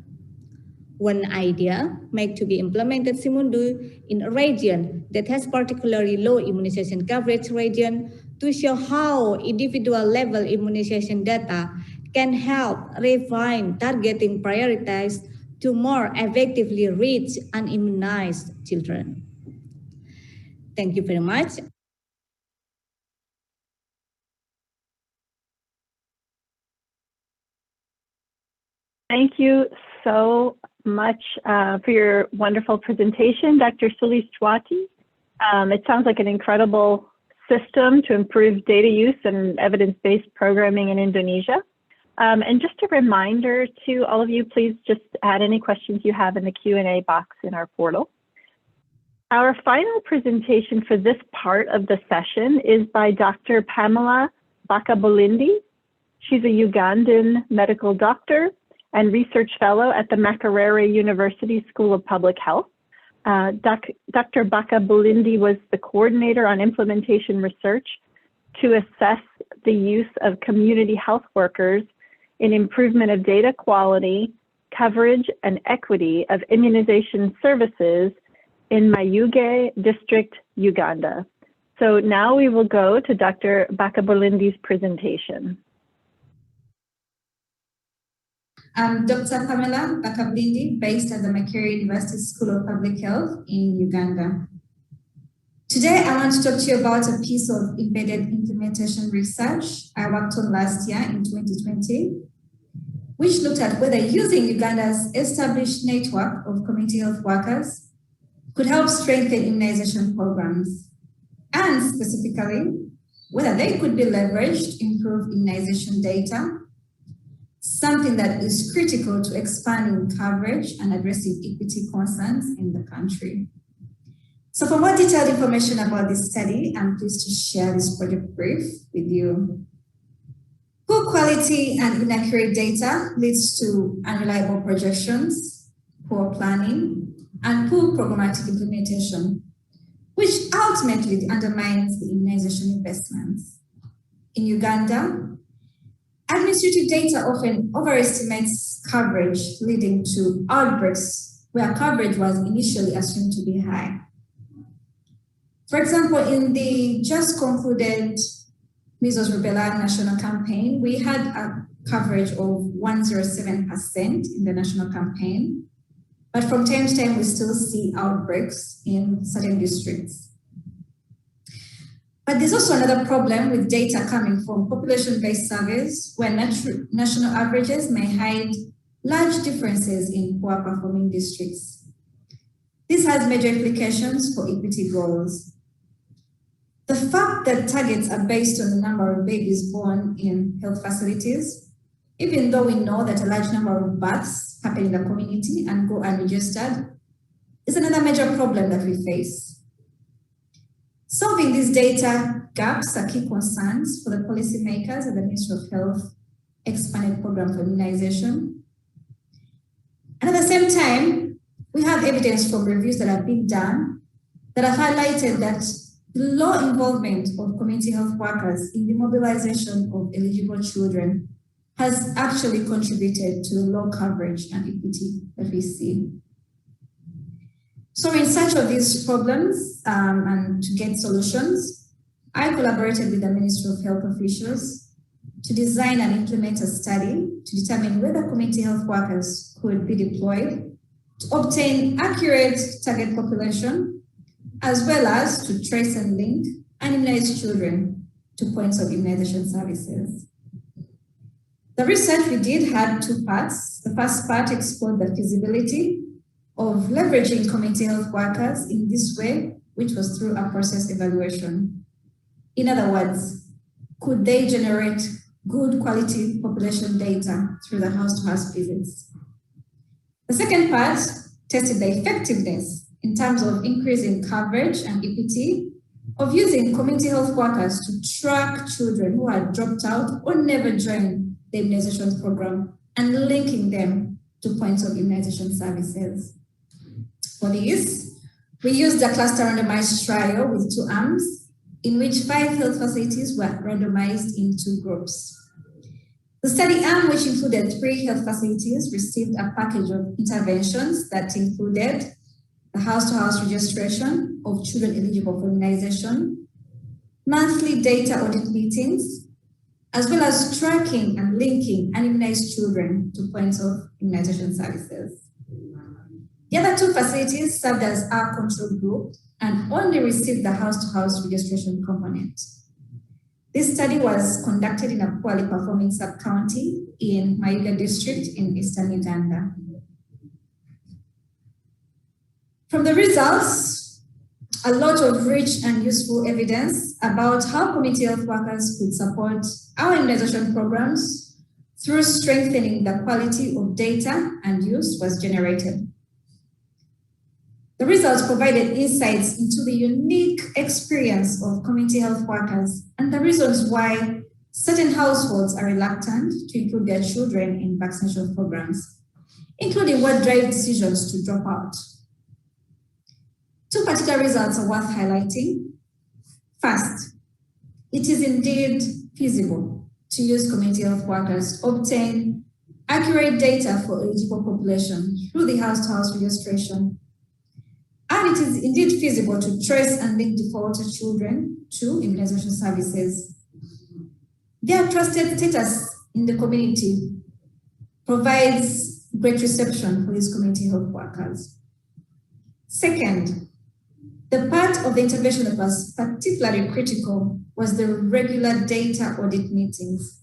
One idea might to be implemented simultaneously in a region that has particularly low immunization coverage region to show how individual level immunization data can help refine targeting priorities to more effectively reach unimmunized children. Thank you very much. Thank you so much for your wonderful presentation, Dr. Sulistwati. It sounds like an incredible system to improve data use and evidence-based programming in Indonesia. And just a reminder to all of you, please just add any questions you have in the Q&A box in our portal. Our final presentation for this part of the session is by Dr. Pamela Bakabolindi. She's a Ugandan medical doctor and research fellow at the Makerere University School of Public Health. Dr. Bakabolindi was the coordinator on implementation research to assess the use of community health workers in improvement of data quality, coverage, and equity of immunization services in Mayuge District, Uganda. So now we will go to Dr. Bakabolindi's presentation. I'm Dr. Pamela Bakabolindi, based at the Makerere University School of Public Health in Uganda. Today, I want to talk to you about a piece of embedded implementation research I worked on last year in 2020, which looked at whether using Uganda's established network of community health workers could help strengthen immunization programs, and specifically, whether they could be leveraged to improve immunization data, something that is critical to expanding coverage and addressing equity concerns in the country. So for more detailed information about this study, I'm pleased to share this project brief with you. Poor quality and inaccurate data leads to unreliable projections, poor planning, and poor programmatic implementation, which ultimately undermines the immunization investments. In Uganda, administrative data often overestimates coverage, leading to outbreaks where coverage was initially assumed to be high. For example, in the just concluded measles rubella national campaign, we had a coverage of 107% in the national campaign, but from time to time, we still see outbreaks in certain districts. But there's also another problem with data coming from population-based surveys where national averages may hide large differences in poor performing districts. This has major implications for equity goals. The fact that targets are based on the number of babies born in health facilities, even though we know that a large number of births happen in the community and go unregistered, is another major problem that we face. Solving these data gaps are key concerns for the policymakers at the Ministry of Health expanded program for immunization. And at the same time, we have evidence from reviews that have been done that have highlighted that the low involvement of community health workers in the mobilization of eligible children has actually contributed to the low coverage and equity that we see. So in search of these problems and to get solutions, I collaborated with the Ministry of Health officials to design and implement a study to determine whether community health workers could be deployed to obtain accurate target population, as well as to trace and link and immunize children to points of immunization services. The research we did had two parts. The first part explored the feasibility of leveraging community health workers in this way, which was through a process evaluation. In other words, could they generate good quality population data through the house-to-house visits? The second part tested the effectiveness in terms of increasing coverage and equity of using community health workers to track children who had dropped out or never joined the immunization program and linking them to points of immunization services. For this, we used a cluster randomized trial with two arms in which 5 health facilities were randomized into groups. The study arm, which included 3 health facilities, received a package of interventions that included the house-to-house registration of children eligible for immunization, monthly data audit meetings, as well as tracking and linking unimmunized children to points of immunization services. The other 2 facilities served as our control group and only received the house-to-house registration component. This study was conducted in a poorly performing sub-county in Mayiga district in eastern Uganda. From the results, a lot of rich and useful evidence about how community health workers could support our immunization programs through strengthening the quality of data and use was generated. The results provided insights into the unique experience of community health workers and the reasons why certain households are reluctant to include their children in vaccination programs, including what drives decisions to drop out. 2 particular results are worth highlighting. First, it is indeed feasible to use community health workers to obtain accurate data for eligible population through the house-to-house registration. And it is indeed feasible to trace and link defaulted children to immunization services. Their trusted status in the community provides great reception for these community health workers. Second, the part of the intervention that was particularly critical was the regular data audit meetings.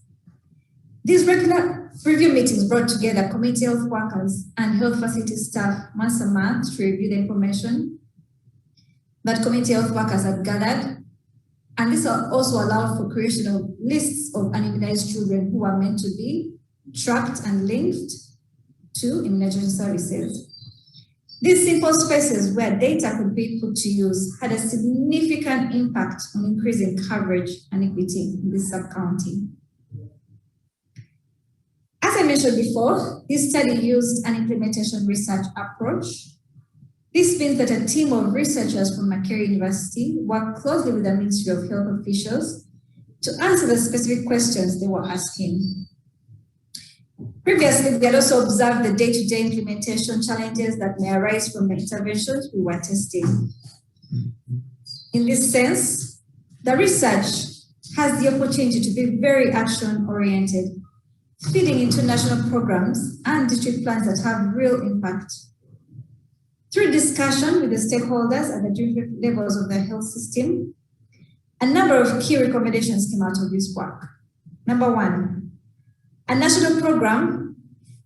These regular review meetings brought together community health workers and health facility staff once a month to review the information that community health workers had gathered. And this also allowed for creation of lists of unimmunized children who are meant to be tracked and linked to immunization services. These simple spaces where data could be put to use had a significant impact on increasing coverage and equity in this sub-county. As I mentioned before, this study used an implementation research approach. This means that a team of researchers from Makerere University worked closely with the Ministry of Health officials to answer the specific questions they were asking. Previously, we had also observed the day-to-day implementation challenges that may arise from the interventions we were testing. In this sense, the research has the opportunity to be very action-oriented, feeding into national programs and district plans that have real impact. Through discussion with the stakeholders at the different levels of the health system, a number of key recommendations came out of this work. Number 1, a national program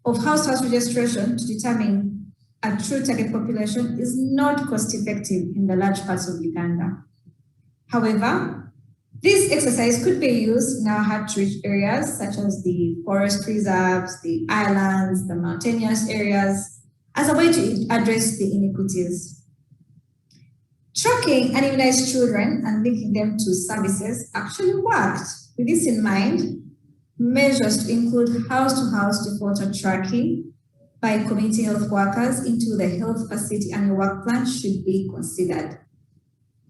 of house-to-house registration to determine a true target population is not cost-effective in the large parts of Uganda. However, this exercise could be used in our hard-to-reach areas, such as the forest reserves, the islands, the mountainous areas, as a way to address the inequities. Tracking unimmunized children and linking them to services actually worked. With this in mind, measures to include house-to-house defaulter tracking by community health workers into the health facility annual work plan should be considered.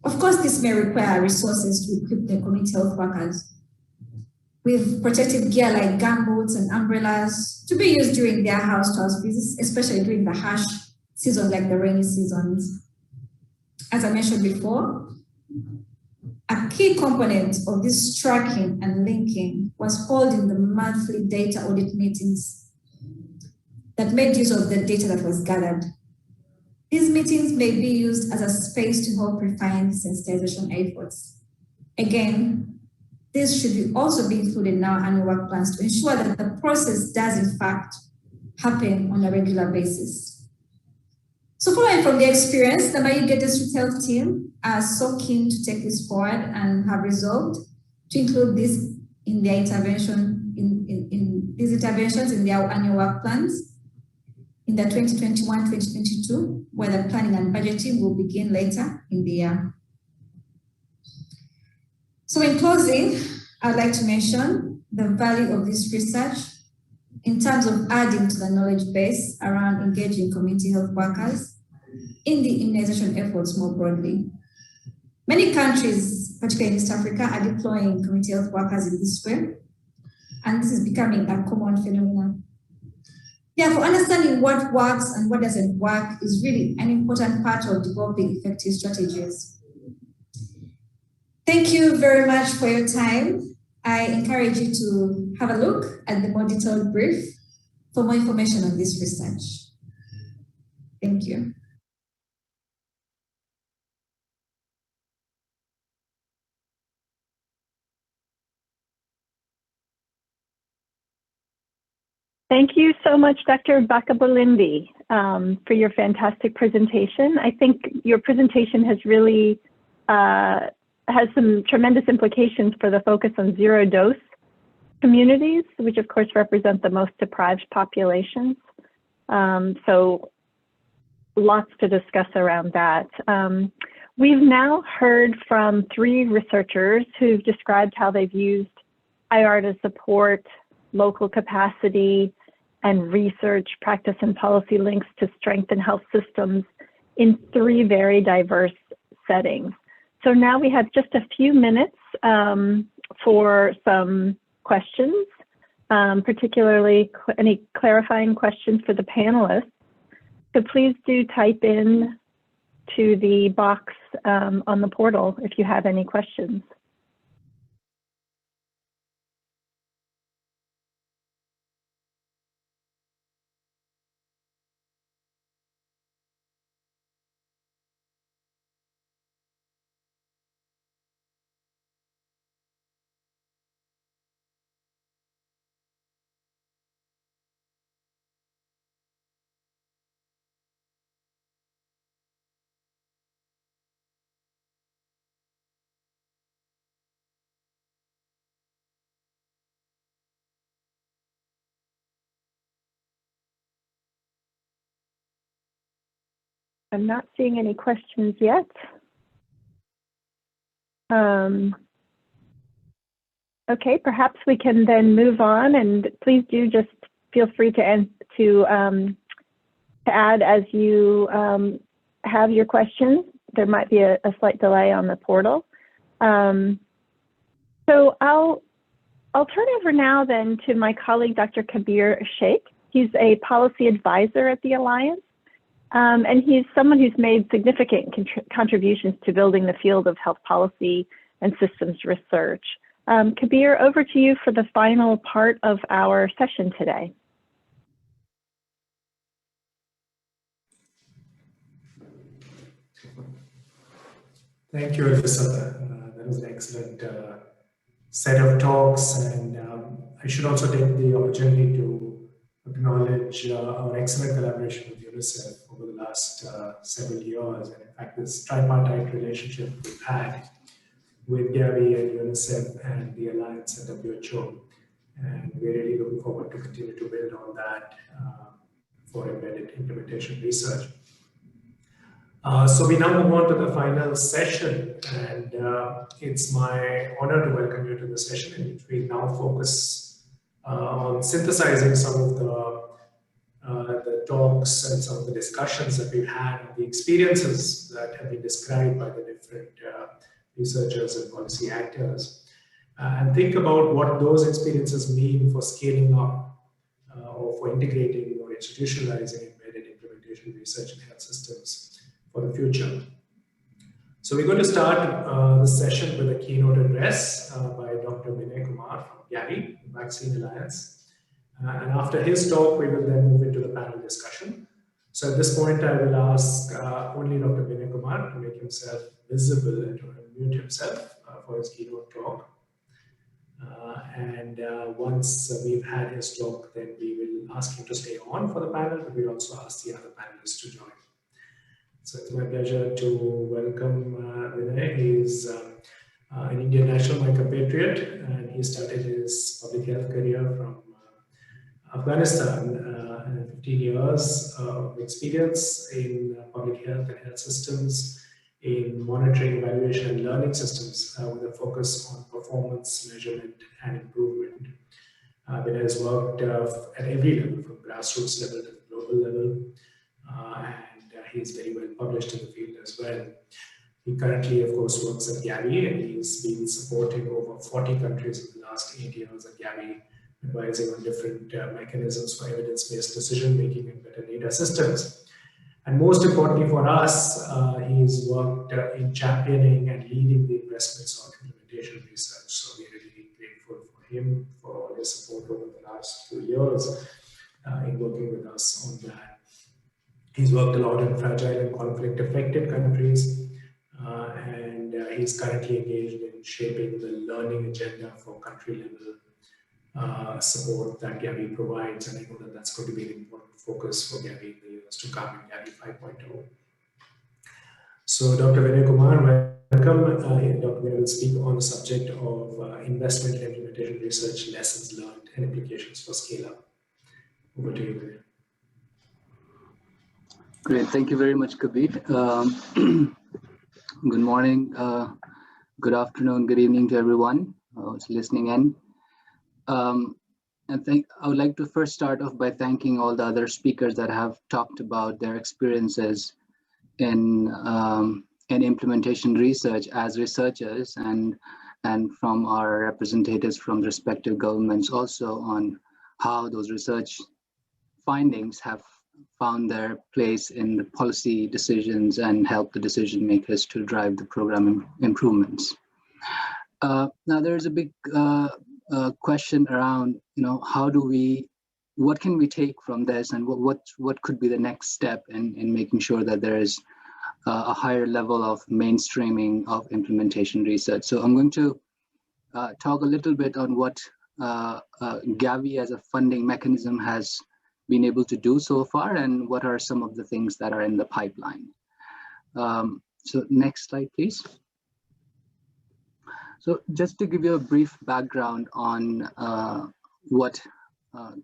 Of course, this may require resources to equip the community health workers with protective gear like gumboots and umbrellas to be used during their house-to-house visits, especially during the harsh seasons like the rainy seasons. As I mentioned before, a key component of this tracking and linking was holding the monthly data audit meetings that made use of the data that was gathered. These meetings may be used as a space to help refine sensitization efforts. Again, this should also be included in our annual work plans to ensure that the process does in fact happen on a regular basis. So following from the experience, the Mayiga District Health team are so keen to take this forward and have resolved to include this in their intervention, in these interventions in their annual work plans in the 2021-2022, where the planning and budgeting will begin later in the year. So in closing, I'd like to mention the value of this research in terms of adding to the knowledge base around engaging community health workers in the immunization efforts more broadly. Many countries, particularly in East Africa, are deploying community health workers in this way, and this is becoming a common phenomenon. Therefore, understanding what works and what doesn't work is really an important part of developing effective strategies. Thank you very much for your time. I encourage you to have a look at the more detailed brief for more information on this research. Thank you. Thank you so much, Dr. Bakabulindi, for your fantastic presentation. I think your presentation has really has some tremendous implications for the focus on zero-dose communities, which of course represent the most deprived populations. So lots to discuss around that. We've now heard from 3 researchers who've described how they've used IR to support local capacity and research, practice, and policy links to strengthen health systems in 3 very diverse settings. So now we have just a few minutes for some questions, particularly any clarifying questions for the panelists. So please do type in to the box on the portal if you have any questions. I'm not seeing any questions yet. Okay, perhaps we can then move on, and please do just feel free to add as you have your questions. There might be a slight delay on the portal. So I'll turn over now then to my colleague, Dr. Kabir Sheikh. He's a policy advisor at the Alliance. And he's someone who's made significant contributions to building the field of health policy and systems research. Kabir, over to you for the final part of our session today. Thank you, Elizabeth. That was an excellent set of talks, and I should also take the opportunity to acknowledge our excellent collaboration with UNICEF over the last several years, and in fact this tripartite relationship we've had with Gavi and UNICEF and the Alliance and WHO, and we're really looking forward to continue to build on that for embedded implementation research. So we now move on to the final session, and it's my honor to welcome you to the session in which we now focus on synthesizing some of the talks and some of the discussions that we've had and the experiences that have been described by the different researchers and policy actors, and think about what those experiences mean for scaling up or for integrating or institutionalizing embedded implementation research in health systems for the future. So we're going to start the session with a keynote address by Dr. Vinay Kumar from Gavi, the Vaccine Alliance. And after his talk, we will then move into the panel discussion. So at this point, I will ask only Dr. Vinay Kumar to make himself visible and to unmute himself for his keynote talk. And once we've had his talk, then we will ask him to stay on for the panel, but we'll also ask the other panelists to join. So it's my pleasure to welcome Vinay. He's an Indian national micropatriot, and he started his public health career from Afghanistan, and 15 years of experience in public health and health systems, in monitoring, evaluation, and learning systems with a focus on performance, measurement, and improvement. Vinay has worked at every level, from grassroots level to the global level, and he is very well published in the field as well. He currently, of course, works at Gavi, and he's been supporting over 40 countries in the last 8 years at Gavi, advising on different mechanisms for evidence-based decision-making and better data systems. And most importantly for us, he's worked in championing and leading the investments on implementation research. So we're really grateful for him for all his support over the last few years in working with us on that. He's worked a lot in fragile and conflict-affected countries, and he's currently engaged in shaping the learning agenda for country-level support that Gavi provides, and I know that that's going to be an important focus for Gavi in the years to come in Gavi 5.0. So Dr. Vinay Kumar, welcome. Dr. Vinay will speak on the subject of investment and implementation research, lessons learned and implications for scale-up. Over to you, Vinay. Great, thank you very much, Kabir. Good morning, good afternoon, good evening to everyone who's listening in. I would like to first start off by thanking all the other speakers that have talked about their experiences in implementation research as researchers, and from our representatives from the respective governments also on how those research findings have found their place in the policy decisions and help the decision makers to drive the program improvements. Now there's a big question around, what can we take from this, and what could be the next step in making sure that there is a higher level of mainstreaming of implementation research. So I'm going to talk a little bit on what Gavi as a funding mechanism has been able to do so far, and what are some of the things that are in the pipeline. So next slide, please. So just to give you a brief background on what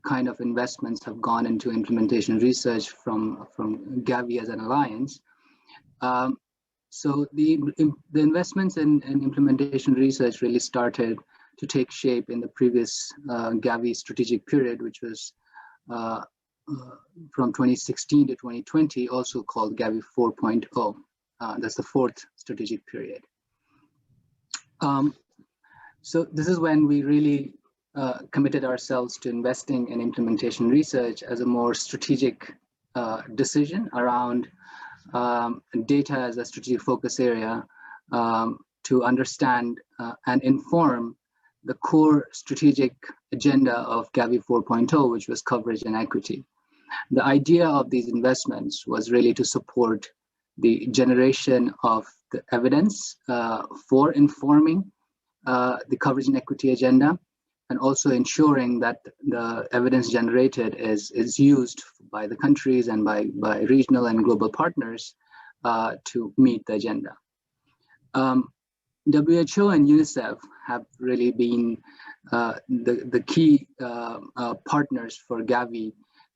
kind of investments have gone into implementation research from Gavi as an alliance. So the investments in implementation research really started to take shape in the previous Gavi strategic period, which was from 2016 to 2020, also called Gavi 4.0. That's the fourth strategic period. So this is when we really committed ourselves to investing in implementation research as a more strategic decision around data as a strategic focus area to understand and inform the core strategic agenda of Gavi 4.0, which was coverage and equity. The idea of these investments was really to support the generation of the evidence for informing the coverage and equity agenda, and also ensuring that the evidence generated is used by the countries and by regional and global partners to meet the agenda. WHO and UNICEF have really been the key partners for Gavi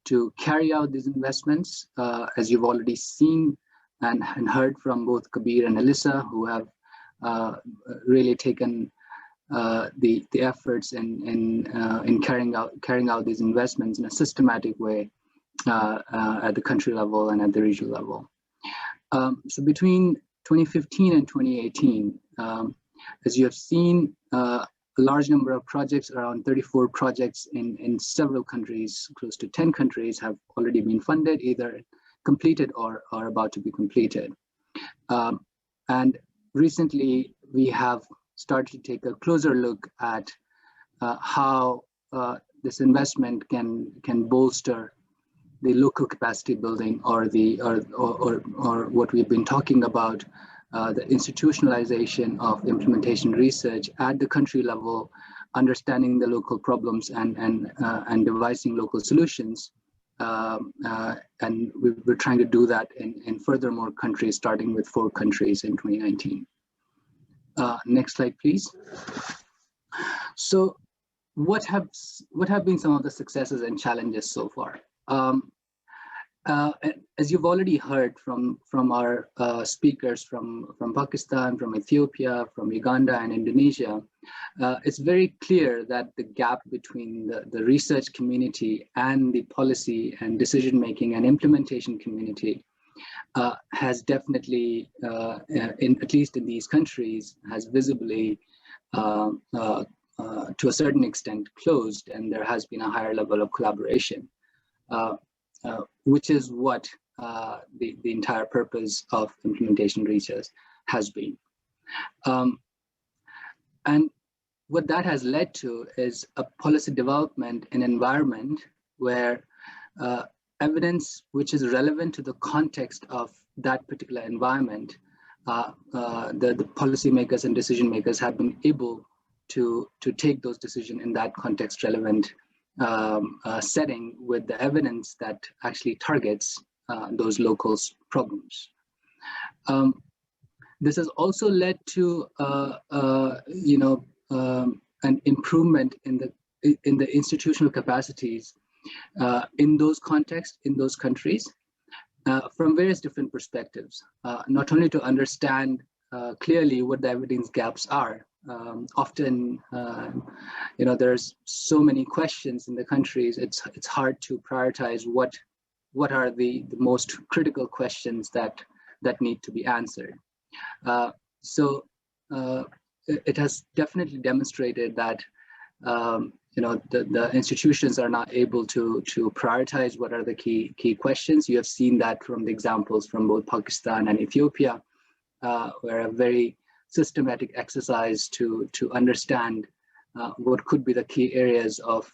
to carry out these investments, as you've already seen and heard from both Kabir and Alyssa, who have really taken the efforts in carrying out these investments in a systematic way at the country level and at the regional level. So between 2015 and 2018, as you have seen, a large number of projects, around 34 projects in several countries, close to 10 countries, have already been funded, either completed or are about to be completed. And recently, we have started to take a closer look at how this investment can bolster the local capacity building, or what we've been talking about, the institutionalization of implementation research at the country level, understanding the local problems and devising local solutions. And we're trying to do that in furthermore countries, starting with 4 countries in 2019. Next slide, please. So what have been some of the successes and challenges so far? As you've already heard from our speakers from Pakistan, from Ethiopia, from Uganda and Indonesia, it's very clear that the gap between the research community and the policy and decision-making and implementation community has definitely, at least in these countries, has visibly, to a certain extent, closed, and there has been a higher level of collaboration, which is what the entire purpose of implementation research has been. And what that has led to is a policy development in an environment where evidence which is relevant to the context of that particular environment, the policymakers and decision makers have been able to take those decisions in that context relevant setting with the evidence that actually targets those local problems. This has also led to an improvement in the institutional capacities in those contexts, in those countries, from various different perspectives, not only to understand clearly what the evidence gaps are. Often, there's so many questions in the countries, it's hard to prioritize what are the most critical questions that need to be answered. So it has definitely demonstrated that the institutions are not able to prioritize what are the key questions. You have seen that from the examples from both Pakistan and Ethiopia, where a very systematic exercise to understand what could be the key areas of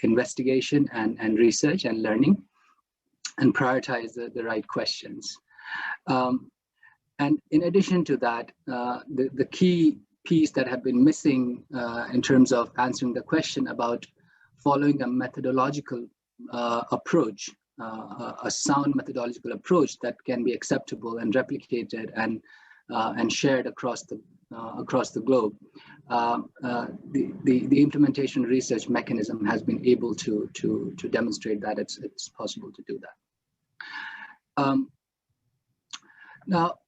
investigation and research and learning, and prioritize the right questions. And in addition to that, the key piece that have been missing in terms of answering the question about following a methodological approach, a sound methodological approach that can be acceptable and replicated and shared across the globe. The implementation research mechanism has been able to demonstrate that it's possible to do that. Now,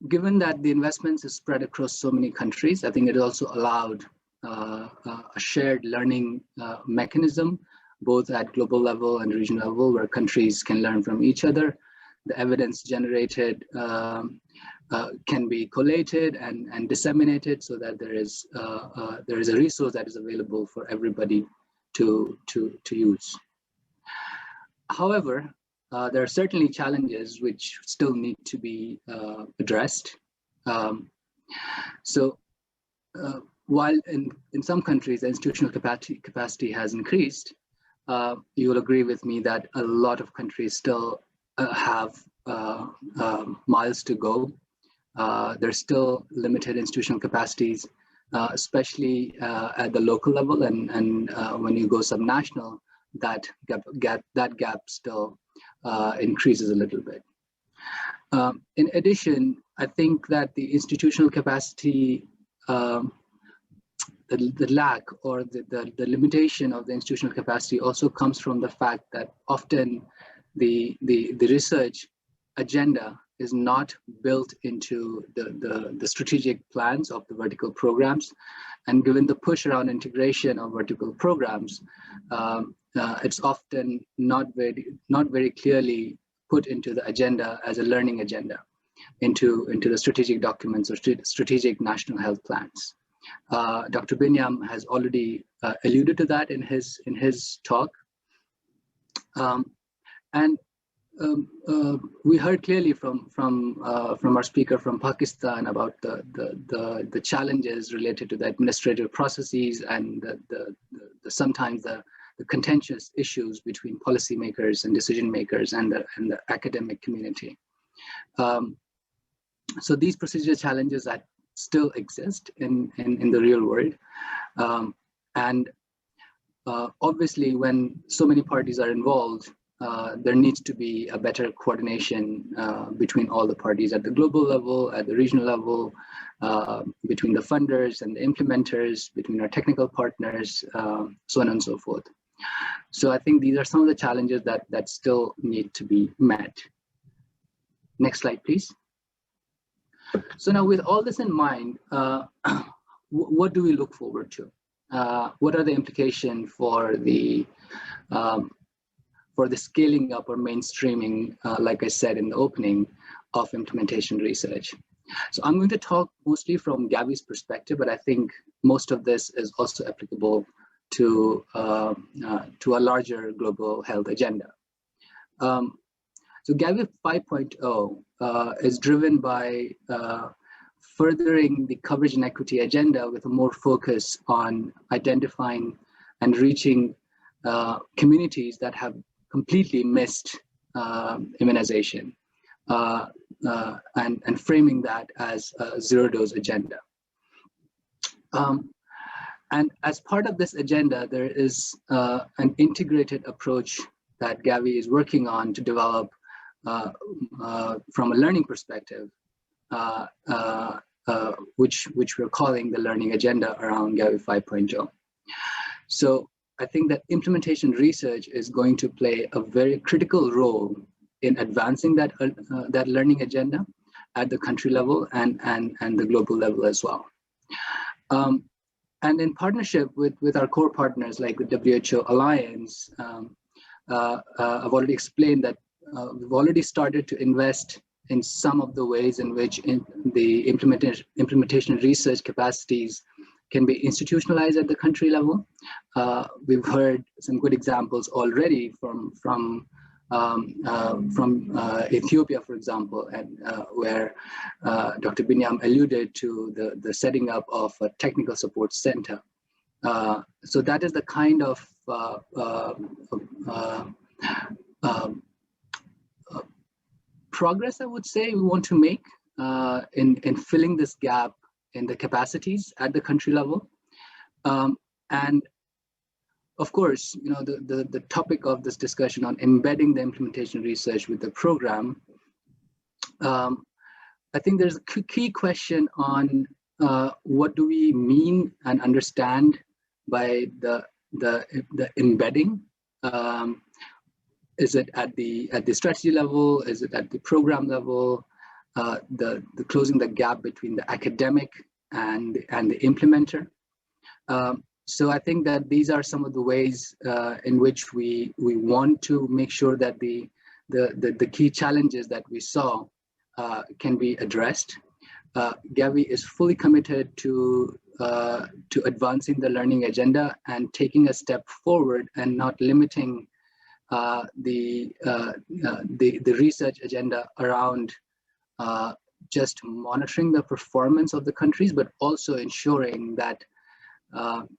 given that the investments is spread across so many countries, I think it also allowed a shared learning mechanism, both at global level and regional level, where countries can learn from each other. The evidence generated can be collated and disseminated so that there is a resource that is available for everybody to use. However, there are certainly challenges which still need to be addressed. While in some countries the institutional capacity has increased, you will agree with me that a lot of countries still have miles to go. There's still limited institutional capacities, especially at the local level, and when you go subnational, that gap still increases a little bit. In addition, I think that the institutional capacity, the lack or the limitation of the institutional capacity also comes from the fact that often the research agenda is not built into the strategic plans of the vertical programs. And given the push around integration of vertical programs, it's often not very clearly put into the agenda as a learning agenda, into the strategic documents or strategic national health plans. Dr. Binyam has already alluded to that in his talk, and we heard clearly from our speaker from Pakistan about the challenges related to the administrative processes and sometimes the contentious issues between policymakers and decision makers and the academic community. So these procedural challenges that still exist in the real world, and obviously when so many parties are involved, there needs to be a better coordination between all the parties at the global level, at the regional level, between the funders and the implementers, between our technical partners, so on and so forth. So I think these are some of the challenges that still need to be met. Next slide, please. So now with all this in mind, what do we look forward to? What are the implications for for the scaling up or mainstreaming, like I said in the opening, of implementation research. So I'm going to talk mostly from Gavi's perspective, but I think most of this is also applicable to a larger global health agenda. So Gavi 5.0 is driven by furthering the coverage and equity agenda with a more focus on identifying and reaching communities that have completely missed immunization and framing that as a zero-dose agenda. And as part of this agenda, there is an integrated approach that Gavi is working on to develop from a learning perspective, which we're calling the learning agenda around Gavi 5.0. So I think that implementation research is going to play a very critical role in advancing that that learning agenda at the country level and the global level as well. And in partnership with our core partners like the WHO Alliance, I've already explained that we've already started to invest in some of the ways in which the implementation research capacities can be institutionalized at the country level. We've heard some good examples already from Ethiopia, for example, and where Dr. Binyam alluded to the setting up of a technical support center. So that is the kind of progress, I would say, we want to make in filling this gap in the capacities at the country level. And of course, you know, the topic of this discussion on embedding the implementation research with the program, I think there's a key question on what do we mean and understand by the embedding. Is it at the strategy level? Is it at the program level? The closing the gap between the academic and the implementer. So I think that these are some of the ways in which we want to make sure that the key challenges that we saw can be addressed. Gavi is fully committed to advancing the learning agenda and taking a step forward and not limiting the research agenda around just monitoring the performance of the countries, but also ensuring that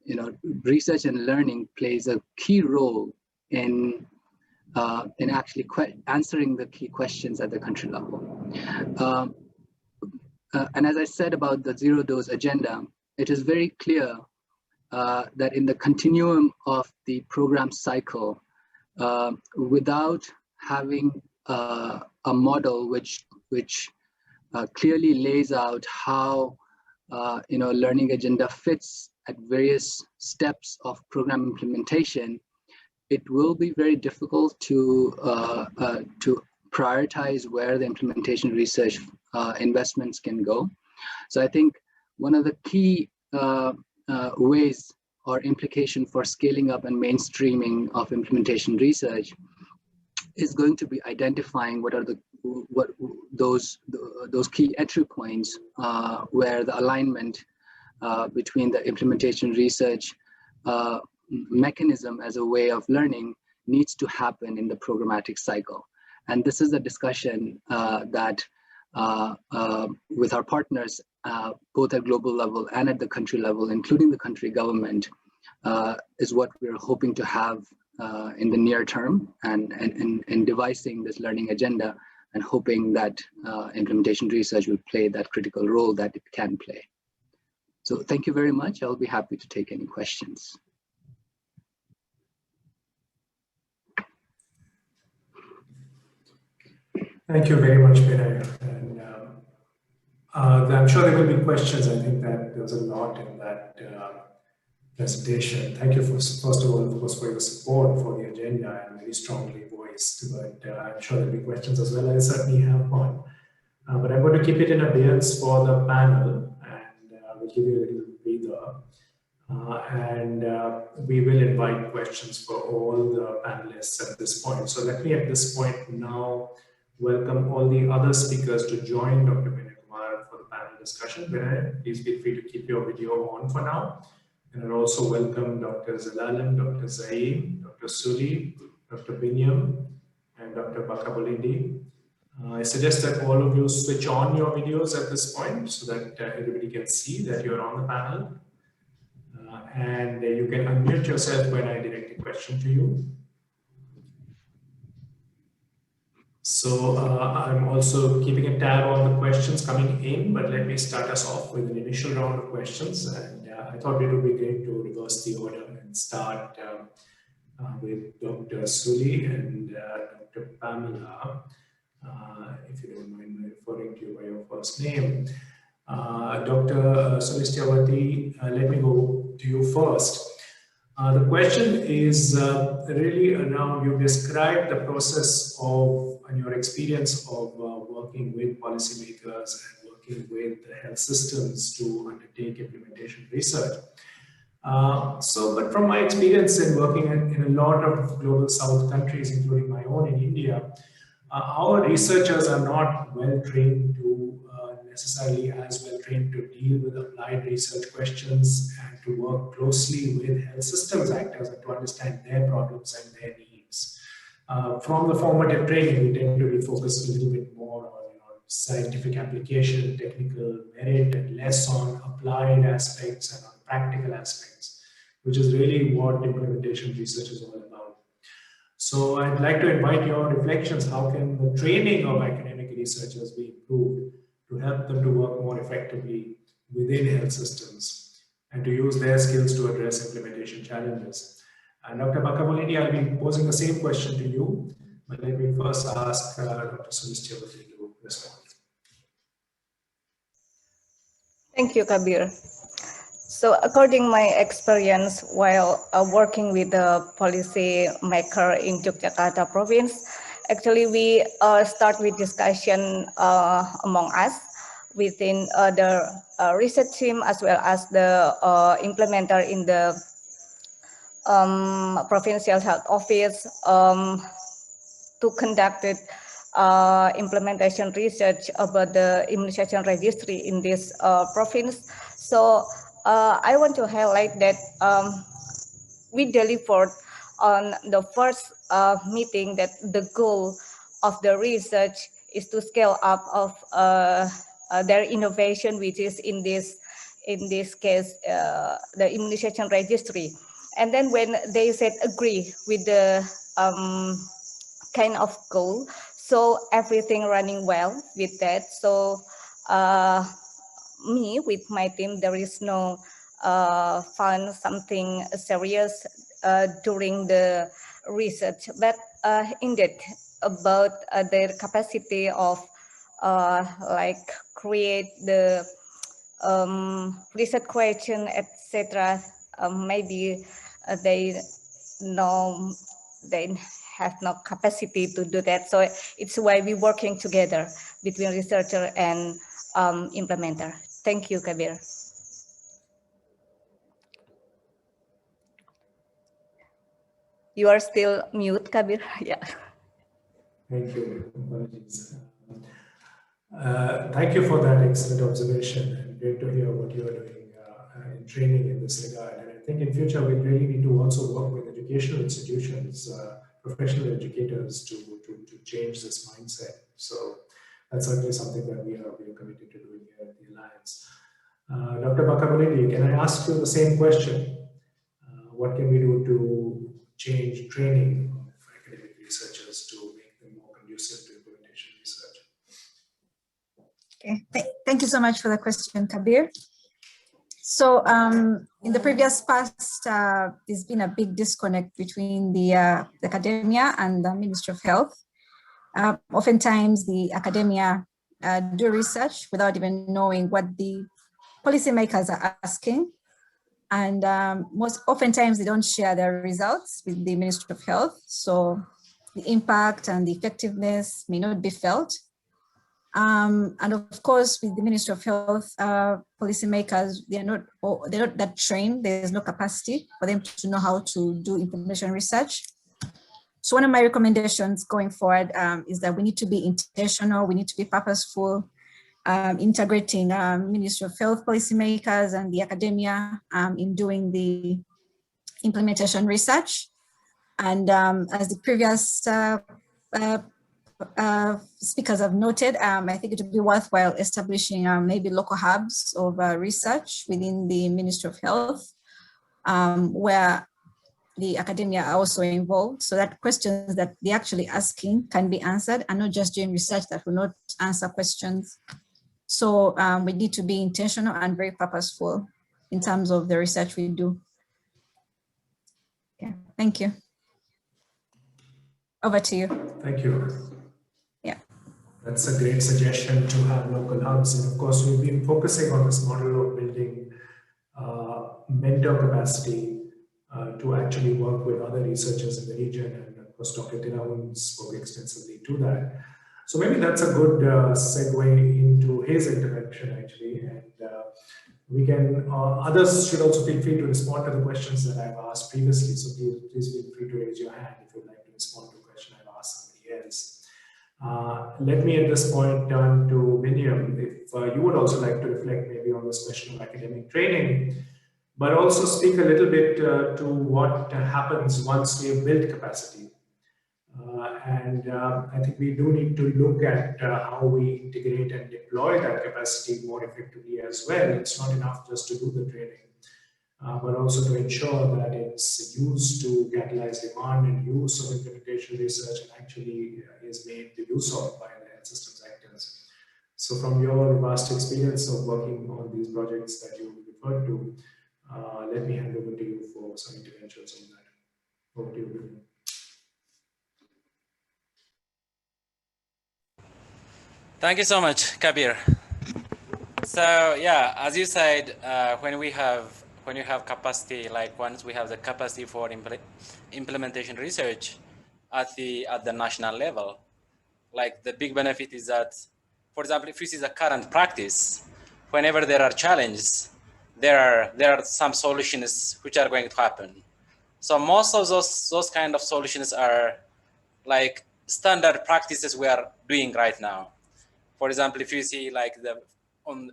you know, research and learning plays a key role in actually answering the key questions at the country level. And as I said about the zero-dose agenda, it is very clear that in the continuum of the program cycle, without having a model which clearly lays out how you know, learning agenda fits at various steps of program implementation, it will be very difficult to prioritize where the implementation research investments can go. So I think one of the key ways or implication for scaling up and mainstreaming of implementation research is going to be identifying what are those key entry points where the alignment between the implementation research mechanism as a way of learning needs to happen in the programmatic cycle. And this is a discussion that with our partners, both at global level and at the country level, including the country government, is what we're hoping to have in the near term and in devising this learning agenda and hoping that implementation research will play that critical role that it can play. So thank you very much. I'll be happy to take any questions. Thank you very much, Vinay. And I'm sure there will be questions. I think that there was a lot in that presentation. Thank you, first of all, of course, for your support for the agenda and very strongly voiced. But I'm sure there'll be questions as well. I certainly have one. But I'm going to keep it in abeyance for the panel, and we'll give you a little breather. and we will invite questions for all the panelists at this point. So let me at this point now welcome all the other speakers to join Dr. Vinay Kumar for the panel discussion. Vinay, please feel free to keep your video on for now. And I'll also welcome Dr. Zelalem, Dr. Zaim, Dr. Suli, Dr. Binyam, and Dr. Bakabulindi. I suggest that all of you switch on your videos at this point so that everybody can see that you're on the panel. And you can unmute yourself when I direct a question to you. So I'm also keeping a tab on the questions coming in, but let me start us off with an initial round of questions. And I thought it would be great to reverse the order and start with Dr. Suli and Dr. Pamela, if you don't mind me referring to you by your first name. Dr. Sulistyawati, let me go to you first. The question is really around, you described the process of, and your experience of working with policymakers and working with the health systems to undertake implementation research. But from my experience in working in a lot of global South countries, including my own in India, our researchers are not well trained to necessarily as well trained to deal with applied research questions and to work closely with health systems actors and to understand their problems and their needs. From the formative training, we tend to be focused a little bit more on scientific application, technical merit, and less on applied aspects and on practical aspects, which is really what implementation research is all about. So I'd like to invite your reflections. How can the training of academic researchers be improved to help them to work more effectively within health systems and to use their skills to address implementation challenges? And Dr. Bakabulindi, I'll be posing the same question to you, but let me first ask Dr. Sulistyawati to respond. Thank you, Kabir. So according to my experience while working with the policy maker in Yogyakarta province, actually we start with discussion among us within the research team as well as the implementer in the provincial health office to conduct implementation research about the immunization registry in this province. So I want to highlight that we delivered on the first meeting that the goal of the research is to scale up of their innovation, which is in this case the immunization registry. And then when they said agree with the kind of goal, so everything running well with that. So me with my team, there is no found something serious during the research, but indeed about their capacity of like create the research question, etc. Maybe they have no capacity to do that. So it's why we're working together between researcher and implementer. Thank you, Kabir. You are still mute, Kabir. Yeah. Thank you. Apologies. Thank you for that excellent observation, and great to hear what you are doing in training in this regard. And I think in future we really need to also work with educational institutions, professional educators to change this mindset. So that's certainly something that we are committed to doing here at the Alliance. Dr. Bakabulindi, can I ask you the same question? What can we do to change training of academic researchers to make them more conducive to implementation research? Okay, thank you so much for the question, Kabir. So in the previous past, there's been a big disconnect between the academia and the Ministry of Health. Oftentimes the academia do research without even knowing what the policymakers are asking. And most oftentimes they don't share their results with the Ministry of Health. So the impact and the effectiveness may not be felt. And of course, with the Ministry of Health, policymakers, they're not that trained. There's no capacity for them to know how to do implementation research. So one of my recommendations going forward is that we need to be intentional, we need to be purposeful, integrating Ministry of Health policymakers and the academia in doing the implementation research. And as the previous speakers have noted, I think it would be worthwhile establishing maybe local hubs of research within the Ministry of Health, where the academia are also involved, so that questions that they're actually asking can be answered and not just doing research that will not answer questions. So we need to be intentional and very purposeful in terms of the research we do. Yeah, thank you. Over to you. Thank you. Yeah. That's a great suggestion to have local hubs. And of course, we've been focusing on this model of building mentor capacity to actually work with other researchers in the region. And of course, Dr. Tirahun spoke extensively to that. So maybe that's a good segue into his intervention, actually. And we can, others should also feel free to respond to the questions that I've asked previously. So please feel free to raise your hand if you'd like to respond to a question I've asked somebody else. Let me at this point turn to Miriam, if you would also like to reflect maybe on this question of academic training, but also speak a little bit to what happens once we have built capacity. I think we do need to look at how we integrate and deploy that capacity more effectively as well. It's not enough just to do the training, but also to ensure that it's used to catalyze demand and use of implementation research and actually is made the use of by the health systems actors. So from your vast experience of working on these projects that you referred to, let me hand over to you for some interventions on that. Over to you. Thank you so much, Kabir. So yeah, as you said, when you have capacity, like once we have the capacity for implementation research at the national level, like the big benefit is that, for example, if you see the current practice, whenever there are challenges, there are some solutions which are going to happen. So most of those kind of solutions are like standard practices we are doing right now. For example, if you see like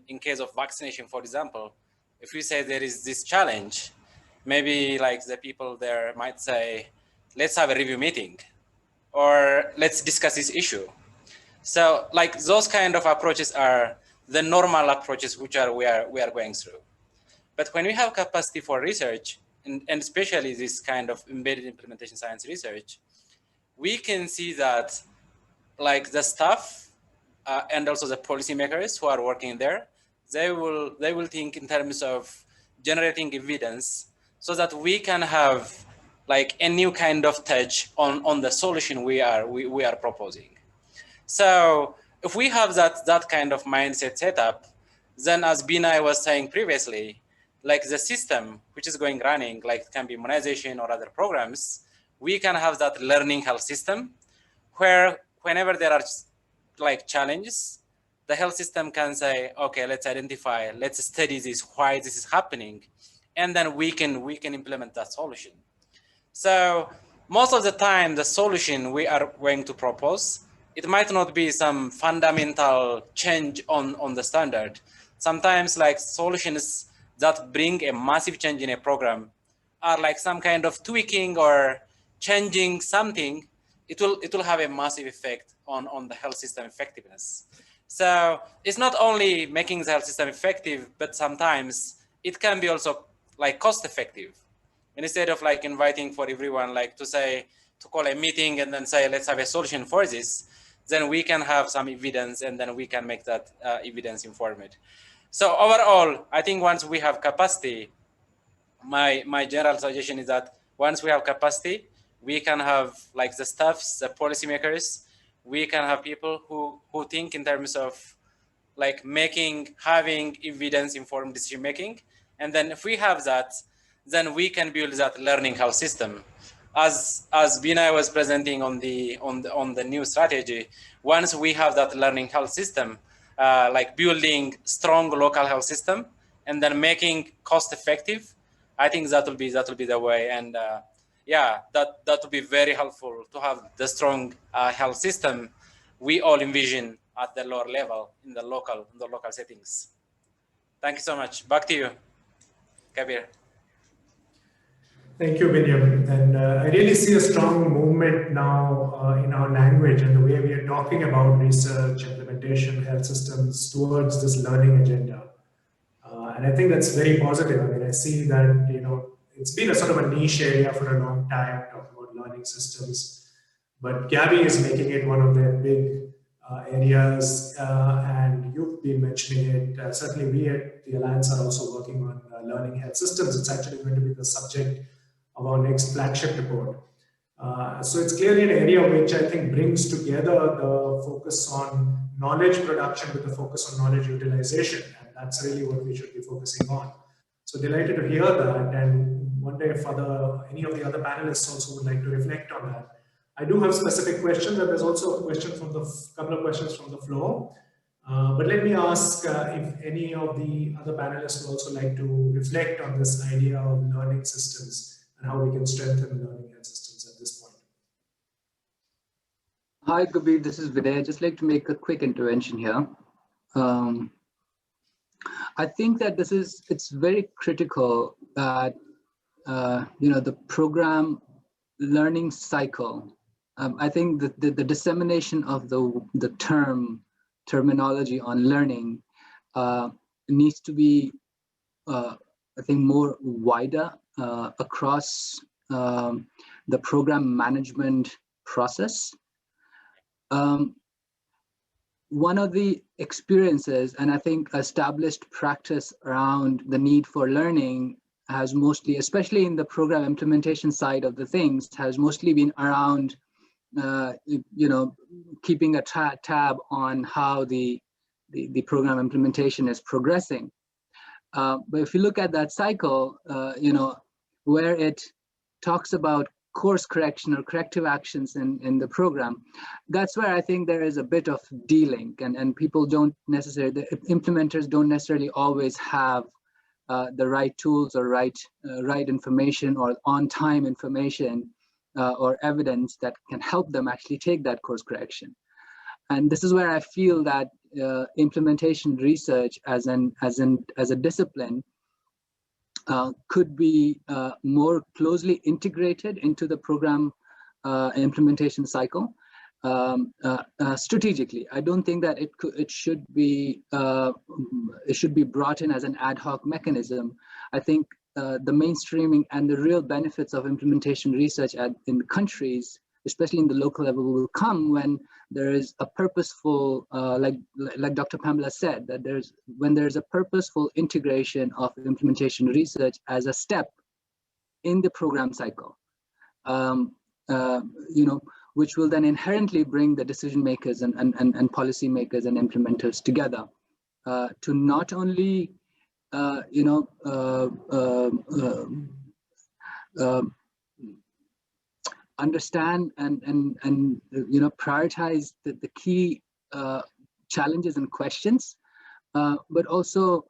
in case of vaccination, for example, if you say there is this challenge, maybe like the people there might say, let's have a review meeting or let's discuss this issue. So like those kind of approaches are the normal approaches which we are going through. But when we have capacity for research, and especially this kind of embedded implementation science research, we can see that like the staff and also the policymakers who are working there, they will think in terms of generating evidence so that we can have like a new kind of touch on the solution we are proposing. So if we have that kind of mindset set up, then as Binay was saying previously, like the system which is running, like it can be immunization or other programs, we can have that learning health system where whenever there are like challenges, the health system can say, okay, let's identify, let's study this, why this is happening, and then we can implement that solution. So most of the time, the solution we are going to propose, it might not be some fundamental change on the standard. Sometimes like solutions that bring a massive change in a program are like some kind of tweaking or changing something. It will have a massive effect on the health system effectiveness. So it's not only making the health system effective, but sometimes it can be also like cost effective. And instead of like inviting for everyone like to call a meeting and then say, let's have a solution for this, then we can have some evidence and then we can make that evidence informed. So overall, I think once we have capacity, my general suggestion is that once we have capacity, we can have like the staffs, the policymakers, we can have people who think in terms of like having evidence-informed decision-making. And then if we have that, then we can build that learning health system as Binay was presenting on the new strategy, once we have that learning health system, like building strong local health system and then making cost effective, I think that will be the way. And yeah, that will be very helpful to have the strong health system we all envision at the lower level in the local settings. Thank you so much. Back to you, Kabir. Thank you, Binyam. And I really see a strong movement now in our language and the way we are talking about research, implementation, health systems towards this learning agenda. And I think that's very positive. I mean, I see that, you know, it's been a sort of a niche area for a long time, talking about learning systems. But Gavi is making it one of their big areas, and you've been mentioning it. Certainly we at the Alliance are also working on learning health systems. It's actually going to be the subject of our next flagship report. So it's clearly an area which I think brings together the focus on knowledge production with the focus on knowledge utilization. And that's really what we should be focusing on. So delighted to hear that, and wonder if any of the other panelists also would like to reflect on that. I do have specific questions, and there's also a question from couple of questions from the floor. But let me ask if any of the other panelists would also like to reflect on this idea of learning systems and how we can strengthen learning health systems at this point. Hi, Kabir, this is Vinay. I'd just like to make a quick intervention here. I think that it's very critical that, you know, the program learning cycle, I think that the dissemination of the terminology on learning needs to be, I think, more wider across the program management process. One of the experiences, and I think established practice around the need for learning has mostly, especially in the program implementation side of the things, has mostly been around, you know, keeping a tab on how the program implementation is progressing. But if you look at that cycle, you know, where it talks about course correction or corrective actions in the program, that's where I think there is a bit of de-link, and people don't necessarily, the implementers don't necessarily always have the right tools or right information or on-time information or evidence that can help them actually take that course correction. And this is where I feel that implementation research as a discipline could be more closely integrated into the program implementation cycle strategically. I don't think that it should be brought in as an ad hoc mechanism. I think the mainstreaming and the real benefits of implementation research in countries, especially in the local level, will come when there is a purposeful, like Dr. Pamela said, that when there's a purposeful integration of implementation research as a step in the program cycle, you know, which will then inherently bring the decision makers and policy makers and implementers together to not only, you know, understand and you know, prioritize the key challenges and questions, but also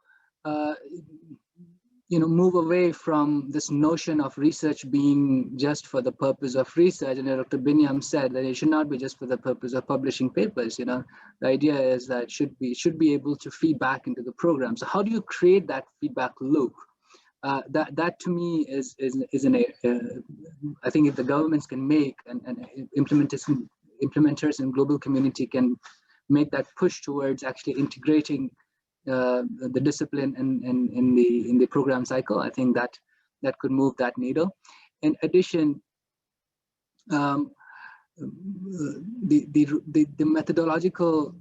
you know, move away from this notion of research being just for the purpose of research. And Dr. Binyam said that it should not be just for the purpose of publishing papers. You know, the idea is that it should be able to feed back into the program. So how do you create that feedback loop? That to me is I think if the governments can make and implementers and global community can make that push towards actually integrating the discipline in the program cycle, I think that could move that needle. In addition, the methodological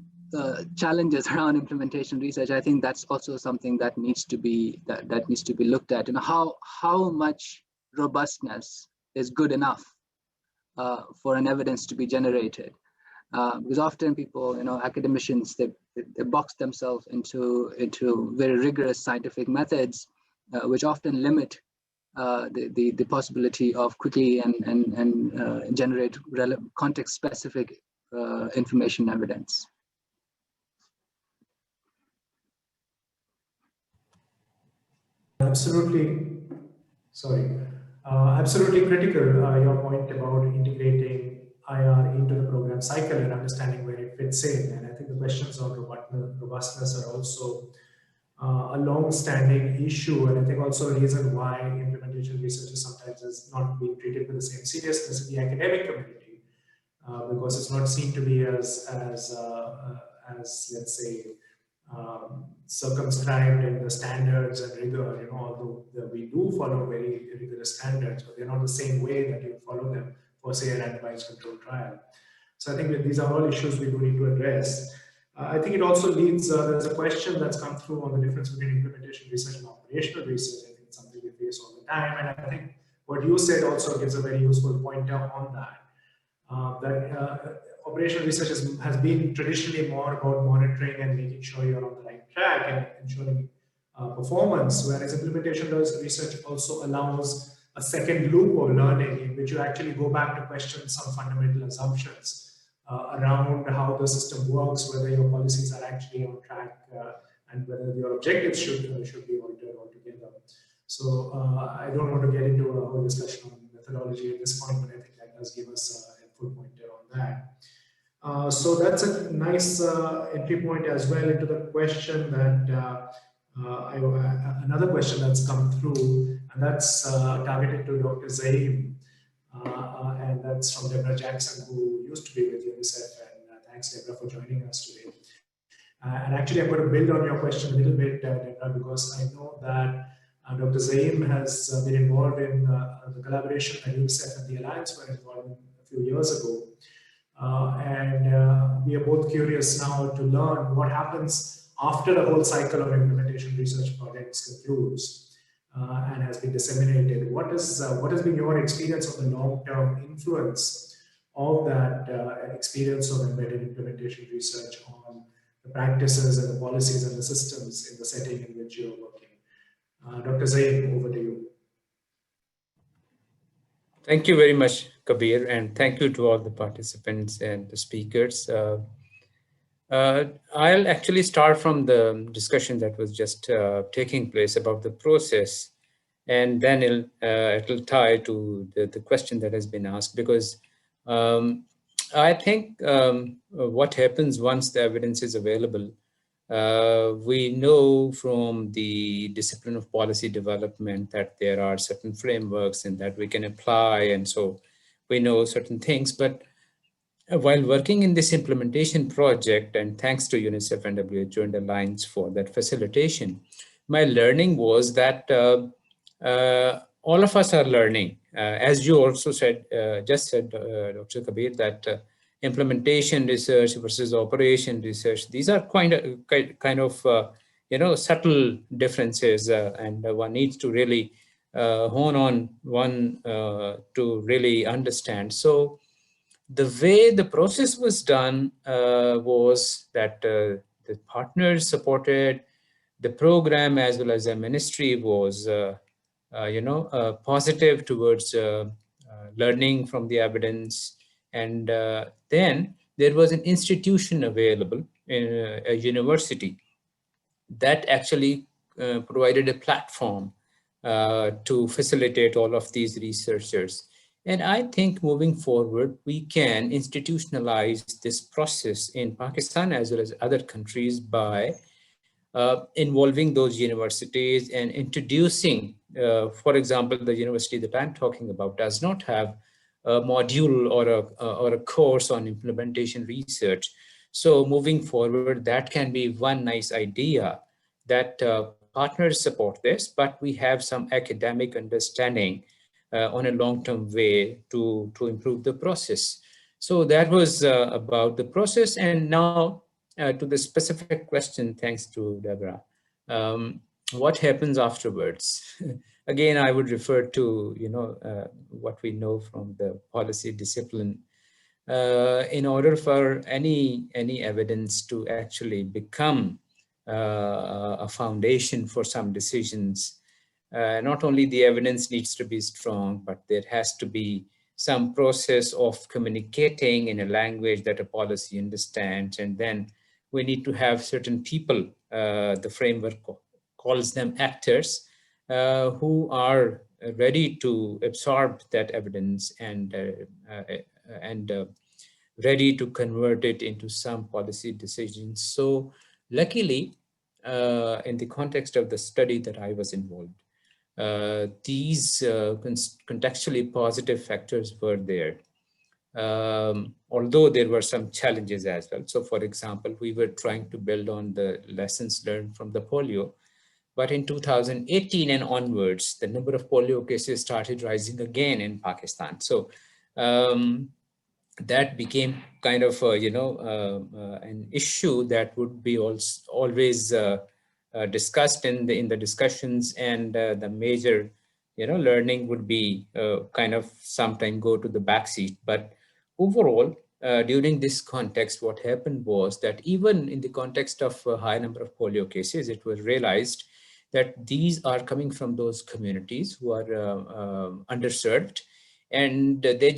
challenges around implementation research, I think that's also something that needs to be looked at. And how much robustness is good enough for an evidence to be generated. Because often people, you know, academicians, they box themselves into very rigorous scientific methods, which often limit the possibility of quickly and generate context-specific information evidence. Absolutely, sorry. Absolutely critical, your point about integrating IR into the program cycle and understanding where it fits in. And I think the questions on robustness are also a long-standing issue, and I think also a reason why implementation research sometimes is not being treated with the same seriousness in the academic community, because it's not seen to be as let's say circumscribed in the standards and rigor. You know, although we do follow very rigorous standards, but they're not the same way that you follow them for, say, a randomized controlled trial. So I think that these are all issues we do need to address. I think it also leads, there's a question that's come through on the difference between implementation research and operational research. I think it's something we face all the time. And I think what you said also gives a very useful pointer on that. Operational research has been traditionally more about monitoring and making sure you're on the right track and ensuring performance, whereas implementation research also allows a second loop of learning in which you actually go back to question some fundamental assumptions around how the system works, whether your policies are actually on track, and whether your objectives should be altered altogether. So I don't want to get into a whole discussion on methodology at this point, but I think that does give us a helpful pointer on that. So that's a nice entry point as well into the question that another question that's come through, and that's targeted to Dr. Zaim. And that's from Deborah Jackson, who used to be with UNICEF. And thanks, Deborah, for joining us today. And actually, I'm going to build on your question a little bit, Deborah, because I know that Dr. Zaim has been involved in the collaboration that UNICEF and the Alliance were involved in a few years ago. And we are both curious now to learn what happens after the whole cycle of implementation research projects concludes. And has been disseminated. What has been your experience of the long-term influence of that experience of embedded implementation research on the practices and the policies and the systems in the setting in which you're working? Dr. Zaid, over to you. Thank you very much, Kabir, and thank you to all the participants and the speakers. I'll actually start from the discussion that was just taking place about the process, and then it'll tie to the question that has been asked, because I think what happens once the evidence is available, we know from the discipline of policy development that there are certain frameworks and that we can apply, and so we know certain things. But while working in this implementation project, and thanks to UNICEF and WHO and Alliance for that facilitation, my learning was that all of us are learning. As you also said, Dr. Kabir, that implementation research versus operation research, these are kind of subtle differences, and one needs to really hone on one to really understand. So the way the process was done was that the partners supported the program, as well as the ministry was, positive towards learning from the evidence. And then there was an institution available in a university that actually provided a platform to facilitate all of these researchers. And I think moving forward, we can institutionalize this process in Pakistan as well as other countries by involving those universities and introducing, for example, the university that I'm talking about does not have a module or a course on implementation research. So moving forward, that can be one nice idea, that partners support this, but we have some academic understanding on a long-term way to improve the process. So that was about the process. And now to the specific question, thanks to Deborah, what happens afterwards? Again, I would refer to what we know from the policy discipline. In order for any evidence to actually become a foundation for some decisions, not only the evidence needs to be strong, but there has to be some process of communicating in a language that a policy understands. And then we need to have certain people, the framework calls them actors, who are ready to absorb that evidence and ready to convert it into some policy decisions. So luckily, in the context of the study that I was involved, these contextually positive factors were there. Although there were some challenges as well. So for example, we were trying to build on the lessons learned from the polio, but in 2018 and onwards, the number of polio cases started rising again in Pakistan. So that became kind of, an issue that would be always discussed in the discussions, and the major, learning would be kind of sometime go to the backseat. But overall, during this context, what happened was that even in the context of a high number of polio cases, it was realized that these are coming from those communities who are underserved, and they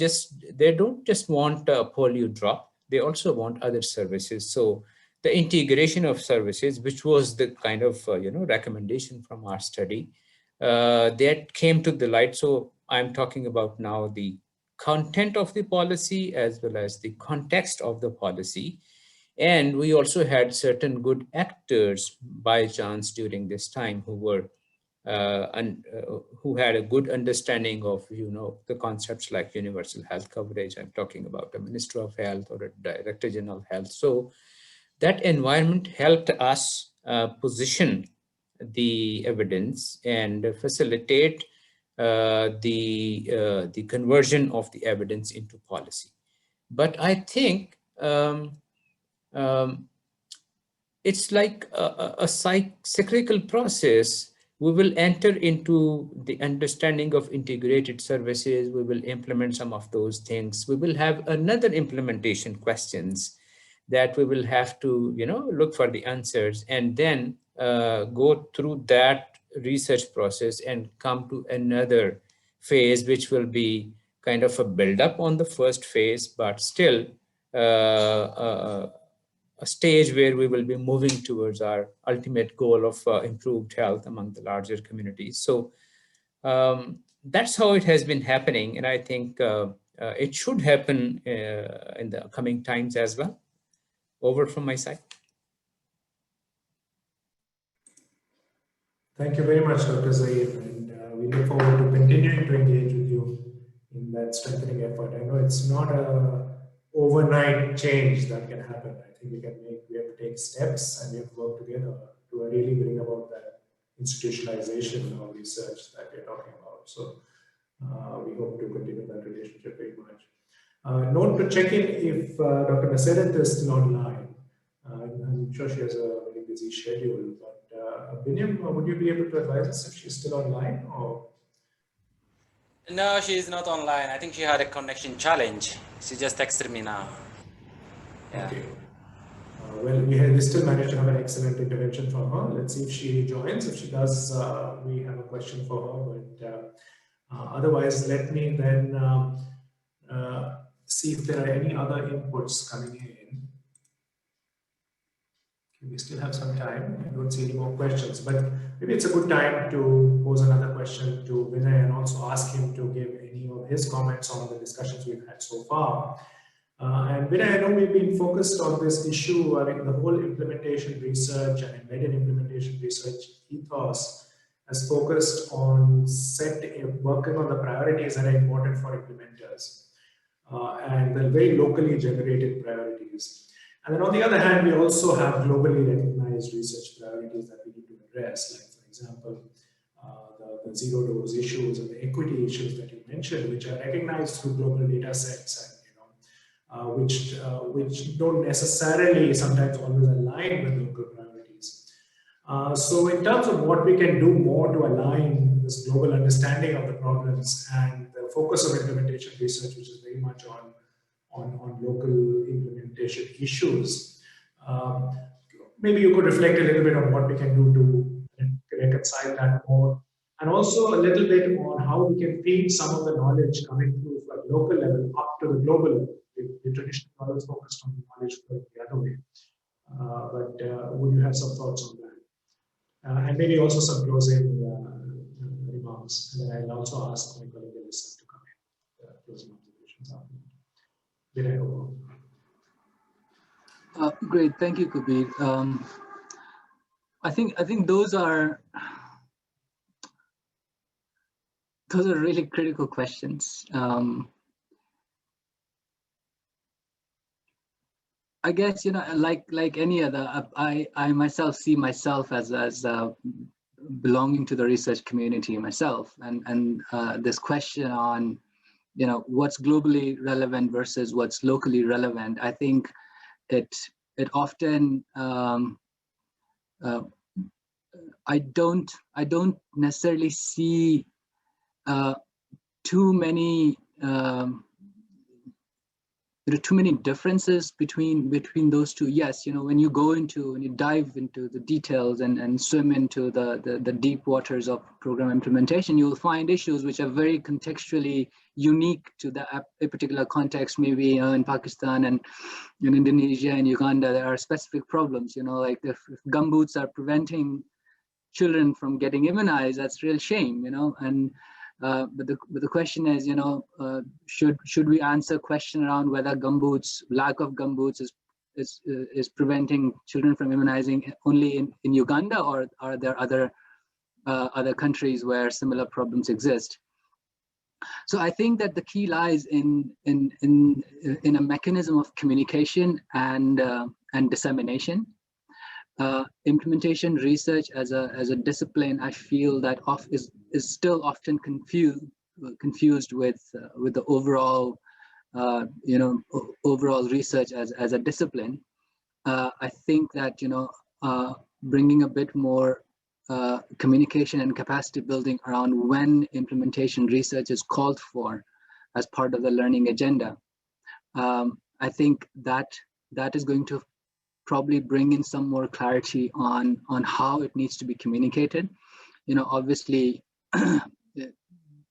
don't just want a polio drop, they also want other services. So the integration of services, which was the kind of recommendation from our study, that came to the light. So I'm talking about now the content of the policy as well as the context of the policy. And we also had certain good actors by chance during this time who were who had a good understanding of the concepts like universal health coverage. I'm talking about a Minister of Health or a Director General of Health. So that environment helped us position the evidence and facilitate the conversion of the evidence into policy. But I think it's like a cyclical process. We will enter into the understanding of integrated services. We will implement some of those things. We will have another implementation questions that we will have to, look for the answers, and then go through that research process and come to another phase, which will be kind of a build-up on the first phase, but still a stage where we will be moving towards our ultimate goal of improved health among the larger communities. So that's how it has been happening. And I think it should happen in the coming times as well. Over from my side. Thank you very much, Dr. Zaid, and we look forward to continuing to engage with you in that strengthening effort. I know it's not a overnight change that can happen. I think we have to take steps, and we have to work together to really bring about that institutionalization of research that we're talking about. So we hope to continue that relationship very much. Note to check in if Dr. Naseret is still online. I'm sure she has a very busy schedule, but Binyam, would you be able to advise us if she's still online? Or? No, she's not online. I think she had a connection challenge. She just texted me now. Yeah. Okay. Well, we still managed to have an excellent intervention from her. Let's see if she joins. If she does, we have a question for her. But otherwise, let me then see if there are any other inputs coming in. We still have some time. I don't see any more questions, but maybe it's a good time to pose another question to Vinay and also ask him to give any of his comments on the discussions we've had so far. And Vinay, I know we've been focused on this issue. I mean, the whole implementation research and embedded implementation research ethos has focused on working on the priorities that are important for implementers and the very locally generated priorities. And then on the other hand, we also have globally recognized research priorities that we need to address, like for example, the zero dose issues and the equity issues that you mentioned, which are recognized through global data sets and which don't necessarily sometimes always align with local priorities. So in terms of what we can do more to align this global understanding of the problems and the focus of implementation research, which is very much on local implementation issues. Maybe you could reflect a little bit on what we can do to reconcile that more and also a little bit on how we can feed some of the knowledge coming through from local level up to the global level. We traditionally always focused on the knowledge going the other way. But would you have some thoughts on that? And maybe also some closing remarks. And then I'll also ask my colleague Elisa to come in, closing observations after that. Did I go on? Great, thank you, Kabir. I think those are really critical questions. I guess, you know, like any other, I myself see myself as belonging to the research community myself, and this question on, you know, what's globally relevant versus what's locally relevant. I think it often I don't necessarily see too many too many differences between those two. Yes, you know, when you dive into the details and swim into the deep waters of program implementation, you'll find issues which are very contextually unique to a particular context. Maybe in Pakistan and in Indonesia and Uganda, there are specific problems. You know, like if gumboots are preventing children from getting immunized, that's a real shame. You know, and but the question is, you know, should we answer a question around whether lack of gumboots is preventing children from immunizing only in Uganda, or are there other countries where similar problems exist? So I think that the key lies in a mechanism of communication and dissemination. Implementation research as a discipline, I feel that is still often confused with the overall overall research as a discipline. I think that, you know, bringing a bit more communication and capacity building around when implementation research is called for as part of the learning agenda, I think that is going to probably bring in some more clarity on how it needs to be communicated. You know, obviously, you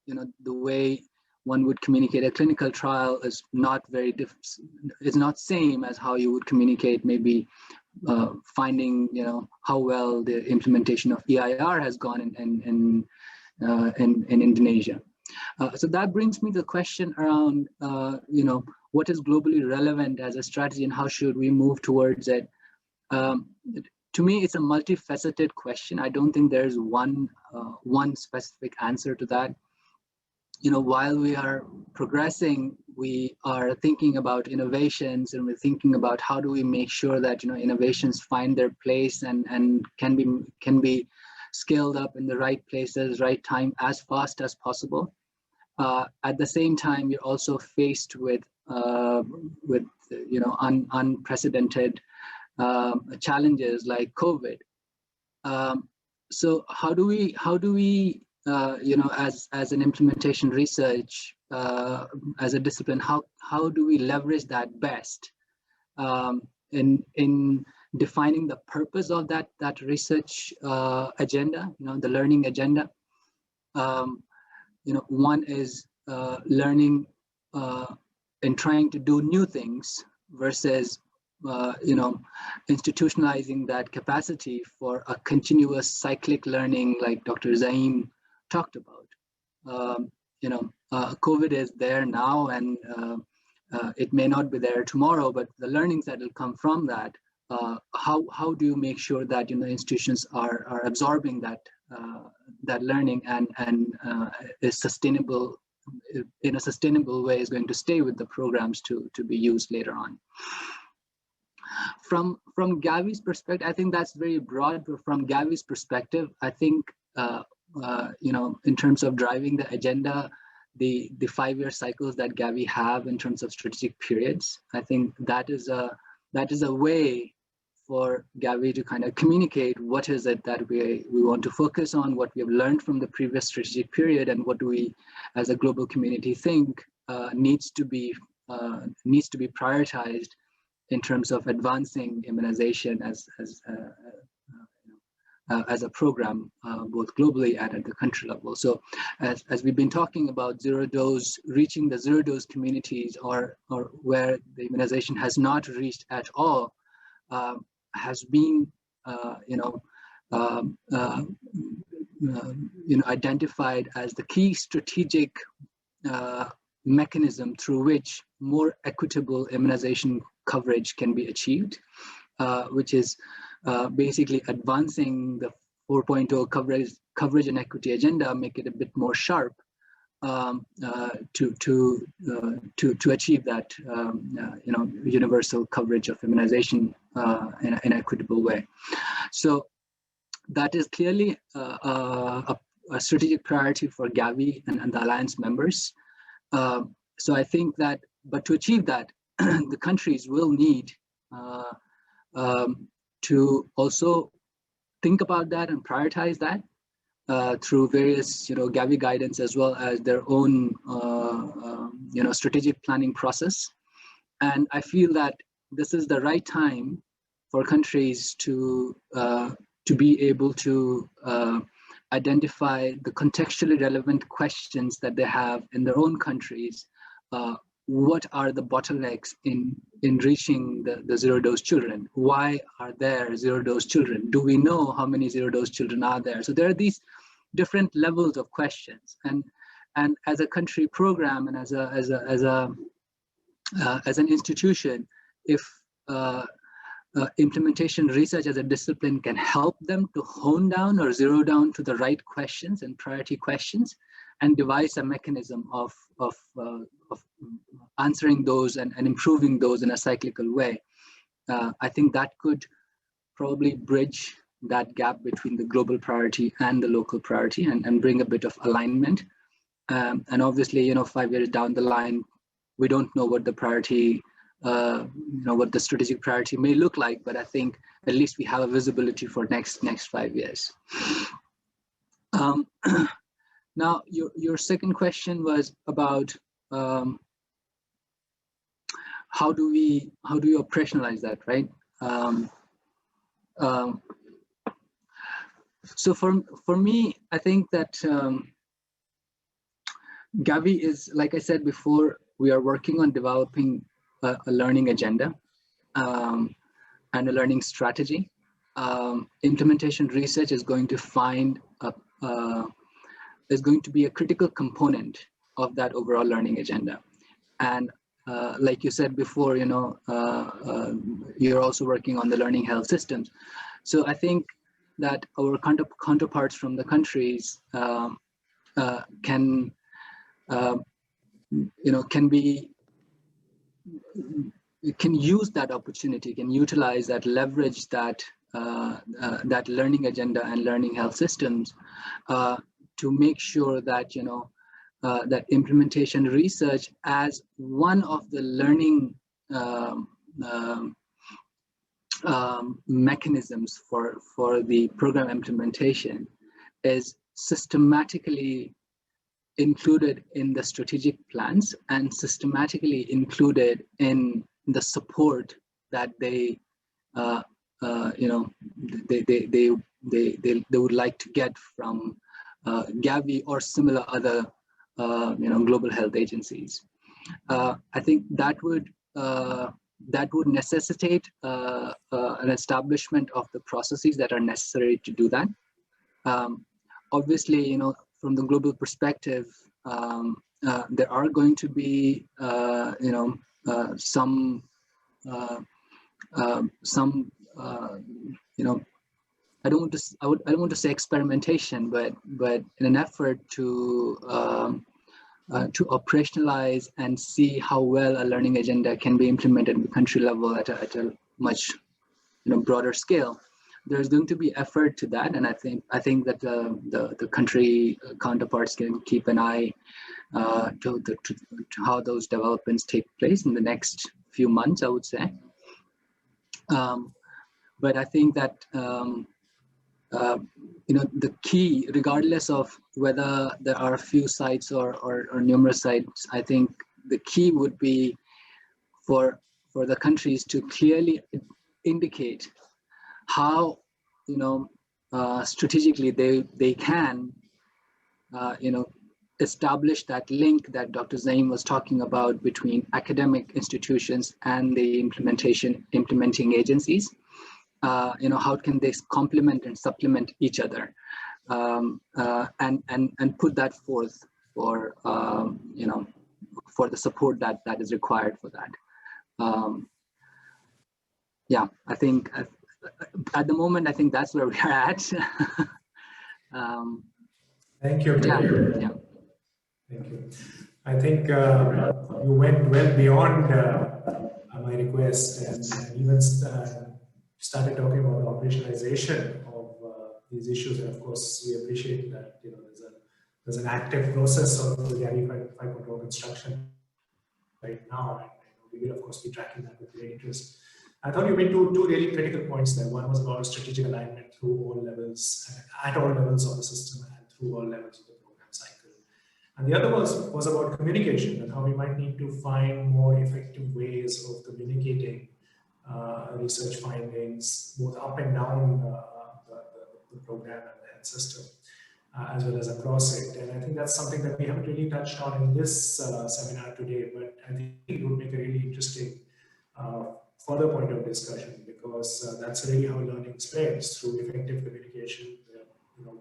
know, the way one would communicate a clinical trial is not very it's not same as how you would communicate maybe finding, you know, how well the implementation of EIR has gone in Indonesia. So that brings me to the question around, you know, what is globally relevant as a strategy and how should we move towards it? To me, it's a multifaceted question. I don't think there's one specific answer to that. You know, while we are progressing, we are thinking about innovations, and we're thinking about how do we make sure that, you know, innovations find their place and can be scaled up in the right places, right time, as fast as possible. At the same time, you're also faced with you know, unprecedented challenges like COVID. So how do we you know, as an implementation research as a discipline, how do we leverage that best in defining the purpose of that research agenda, you know, the learning agenda? You know, one is learning and trying to do new things versus you know, institutionalizing that capacity for a continuous cyclic learning, like Dr. Zaim talked about. You know, COVID is there now, and it may not be there tomorrow, but the learnings that will come from that, how do you make sure that, you know, institutions are absorbing that learning and is sustainable, in a sustainable way, is going to stay with the programs to be used later on. From Gavi's perspective, I think that's very broad, but from Gavi's perspective, I think you know, in terms of driving the agenda, the 5-year cycles that Gavi have in terms of strategic periods, I think that is a way for Gavi to kind of communicate what is it that we want to focus on, what we have learned from the previous strategic period, and what do we, as a global community, think needs to be prioritized in terms of advancing immunization as as a program, both globally and at the country level. So as we've been talking about zero dose, reaching the zero dose communities or where the immunization has not reached at all, has been, identified as the key strategic mechanism through which more equitable immunization coverage can be achieved, which is basically advancing the 4.0 coverage and equity agenda, make it a bit more sharp to achieve that universal coverage of immunization in an equitable way. So that is clearly a strategic priority for Gavi and the alliance members. So I think that, but to achieve that, the countries will need to also think about that and prioritize that through various, Gavi guidance, as well as their own, strategic planning process. And I feel that this is the right time for countries to be able to identify the contextually relevant questions that they have in their own countries. What are the bottlenecks in reaching the zero dose children? Why are there zero dose children? Do we know how many zero dose children are there? So there are these different levels of questions, and as a country program and as an institution, if implementation research as a discipline can help them to hone down or zero down to the right questions and priority questions, and devise a mechanism of answering those and improving those in a cyclical way, I think that could probably bridge that gap between the global priority and the local priority and bring a bit of alignment. And obviously, 5 years down the line, we don't know what the priority, what the strategic priority may look like, but I think at least we have a visibility for next 5 years. Now, your second question was about how do we operationalize that, right? So for me, I think that Gavi is, like I said before, we are working on developing a learning agenda and a learning strategy. Implementation research is going to be a critical component of that overall learning agenda. And like you said before, you're also working on the learning health systems. So I think that our counterparts from the countries can use that opportunity, can utilize that, leverage that that learning agenda and learning health systems to make sure that that implementation research as one of the learning mechanisms for the program implementation is systematically included in the strategic plans and systematically included in the support that they would like to get from Gavi or similar other global health agencies. I think that would necessitate an establishment of the processes that are necessary to do that. Obviously, from the global perspective, there are going to be some I don't want to say experimentation, but in an effort to operationalize and see how well a learning agenda can be implemented at the country level at a much broader scale. There's going to be effort to that, and I think that the country counterparts can keep an eye to how those developments take place in the next few months, I would say. But I think that the key, regardless of whether there are a few sites or numerous sites, I think the key would be for the countries to clearly indicate how strategically they can, establish that link that Dr. Zaim was talking about between academic institutions and the implementing agencies. How can they complement and supplement each other, and put that forth for for the support that is required for that. Yeah, I think at the moment, I think that's where we are at. Thank you. Yeah. Thank you. I think you went well beyond my request and even started talking about the operationalization of these issues. And of course, we appreciate that there's an active process of the Gavi 5.0 construction right now, and we will of course be tracking that with great interest. I thought you made two really critical points there. One was about strategic alignment through all levels, at all levels of the system and through all levels of the program cycle. And the other was about communication and how we might need to find more effective ways of communicating research findings, both up and down the program and the health system, as well as across it. And I think that's something that we haven't really touched on in this seminar today, but I think it would make a really interesting further point of discussion, because that's really how learning spreads, through effective communication.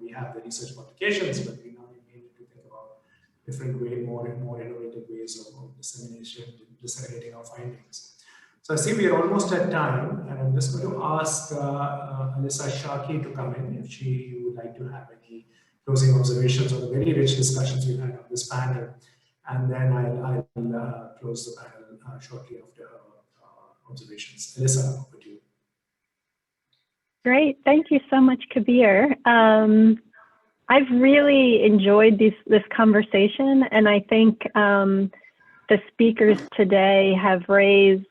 We have the research publications, but we now need to think about different ways, more and more innovative ways of disseminating our findings. So I see we are almost at time, and I'm just going to ask Alyssa Sharkey to come in if she would like to have any closing observations on the very rich discussions we've had on this panel, and then I'll close the panel shortly after her observations. Alyssa, over to you. Great, thank you so much, Kabir. I've really enjoyed this conversation, and I think the speakers today have raised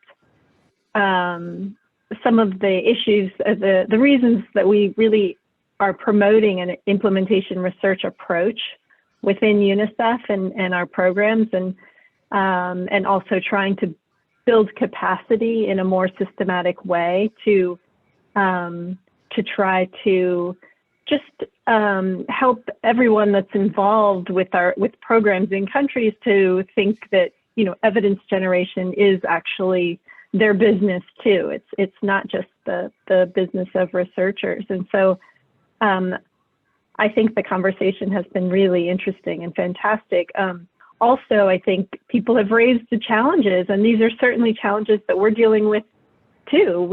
some of the issues, the reasons that we really are promoting an implementation research approach within UNICEF and our programs, and also trying to build capacity in a more systematic way to try to just help everyone that's involved with programs in countries to think that evidence generation is actually their business too. It's not just the business of researchers. And so I think the conversation has been really interesting and fantastic. Also, I think people have raised the challenges, and these are certainly challenges that we're dealing with too.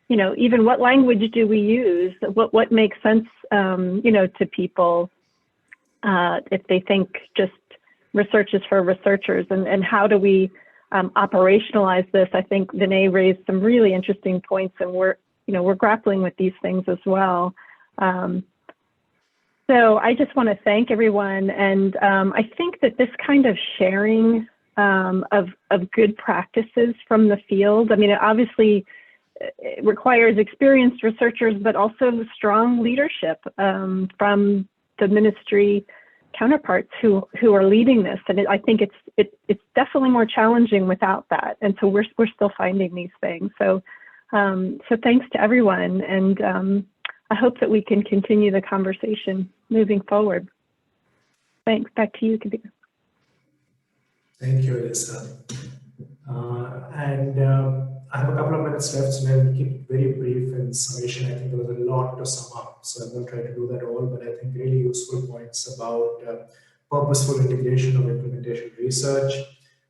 Even what language do we use? What makes sense, to people if they think just research is for researchers, and how do we operationalize this? I think Vinay raised some really interesting points, and we're grappling with these things as well. So I just want to thank everyone, and I think that this kind of sharing of good practices from the field, I mean, it obviously requires experienced researchers, but also strong leadership from the ministry counterparts who are leading this. And I think it's definitely more challenging without that. And so we're still finding these things. So thanks to everyone, and I hope that we can continue the conversation moving forward. Thanks. Back to you, Kabir. Thank you, Alyssa. I have a couple of minutes left, so I'll keep it very brief in summation. I think there was a lot to sum up, so I won't try to do that all, but I think really useful points about purposeful integration of implementation research,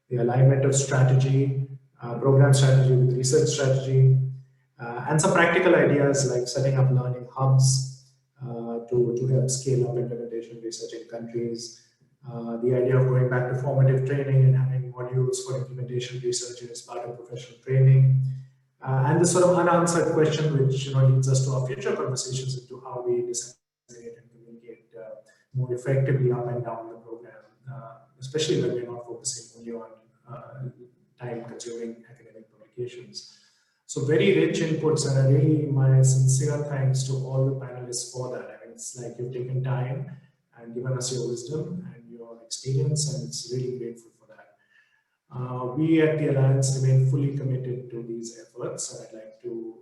the alignment of strategy, program strategy with research strategy, and some practical ideas like setting up learning hubs to help scale up implementation research in countries. The idea of going back to formative training and having modules for implementation research as part of professional training, and the sort of unanswered question which leads us to our future conversations into how we disseminate and communicate more effectively up and down the program, especially when we're not focusing only on time-consuming academic publications. So very rich inputs, and really my sincere thanks to all the panelists for that. I mean, it's like you've taken time and given us your wisdom and your experience, and it's really grateful for that. We at the Alliance remain fully committed to these efforts, and I'd like to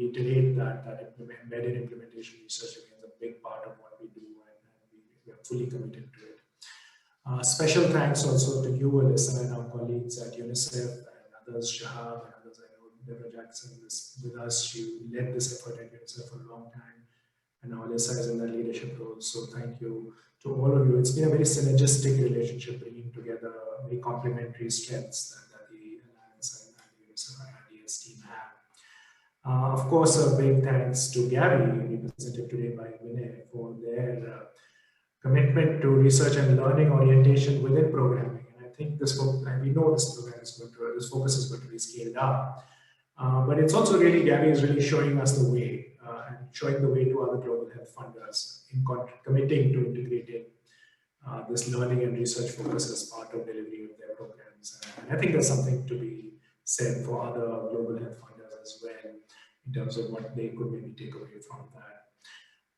reiterate that embedded implementation research remains a big part of what we do, and we are fully committed to it. Special thanks also to you, Alyssa, and our colleagues at UNICEF and others, Shahab and others. I know Deborah Jackson is with us. She led this effort at UNICEF for a long time, and now Alyssa is in that leadership role. So thank you to all of you. It's been a very synergistic relationship, bringing together very complementary strengths that the Alliance and the UNICEF and IDS team have. Of course, a big thanks to Gabby, represented today by Vinay, for their commitment to research and learning orientation within programming. And I think this, and we know this program is going to, this focus is going to be scaled up. But it's also really, Gabby is really showing us the way and showing the way to other global health funders in committing to integrating this learning and research focus as part of delivery of their programs. And I think there's something to be said for other global health funders as well, in terms of what they could maybe take away from that.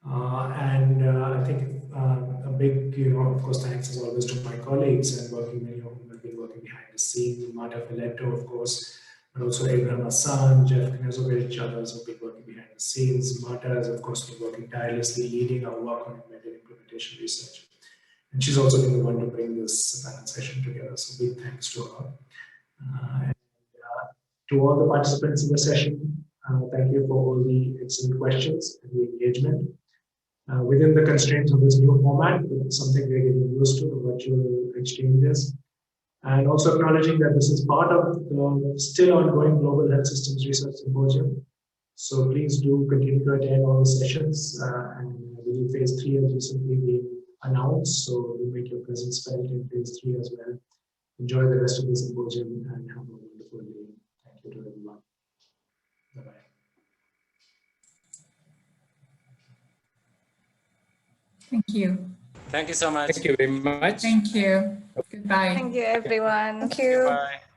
I think a big, of course, thanks as always to my colleagues and many of whom have been working behind the scenes, Marta Filetto, of course, but also Abraham Hassan, Jeff Knezovic, others who have been working behind the scenes. Marta has, of course, been working tirelessly, leading our work on embedded implementation research. And she's also been the one to bring this panel session together. So big thanks to her. To all the participants in the session, thank you for all the excellent questions and the engagement. Within the constraints of this new format, it's something we're getting used to, the virtual exchanges. And also acknowledging that this is part of the still ongoing Global Health Systems Research Symposium. So please do continue to attend all the sessions. And the phase 3 has recently been announced, so do make your presence felt in phase 3 as well. Enjoy the rest of the symposium and have a wonderful day. Thank you to everyone. Bye-bye. Thank you. Thank you so much. Thank you very much. Thank you. Goodbye. Thank you, everyone. Thank you. Bye.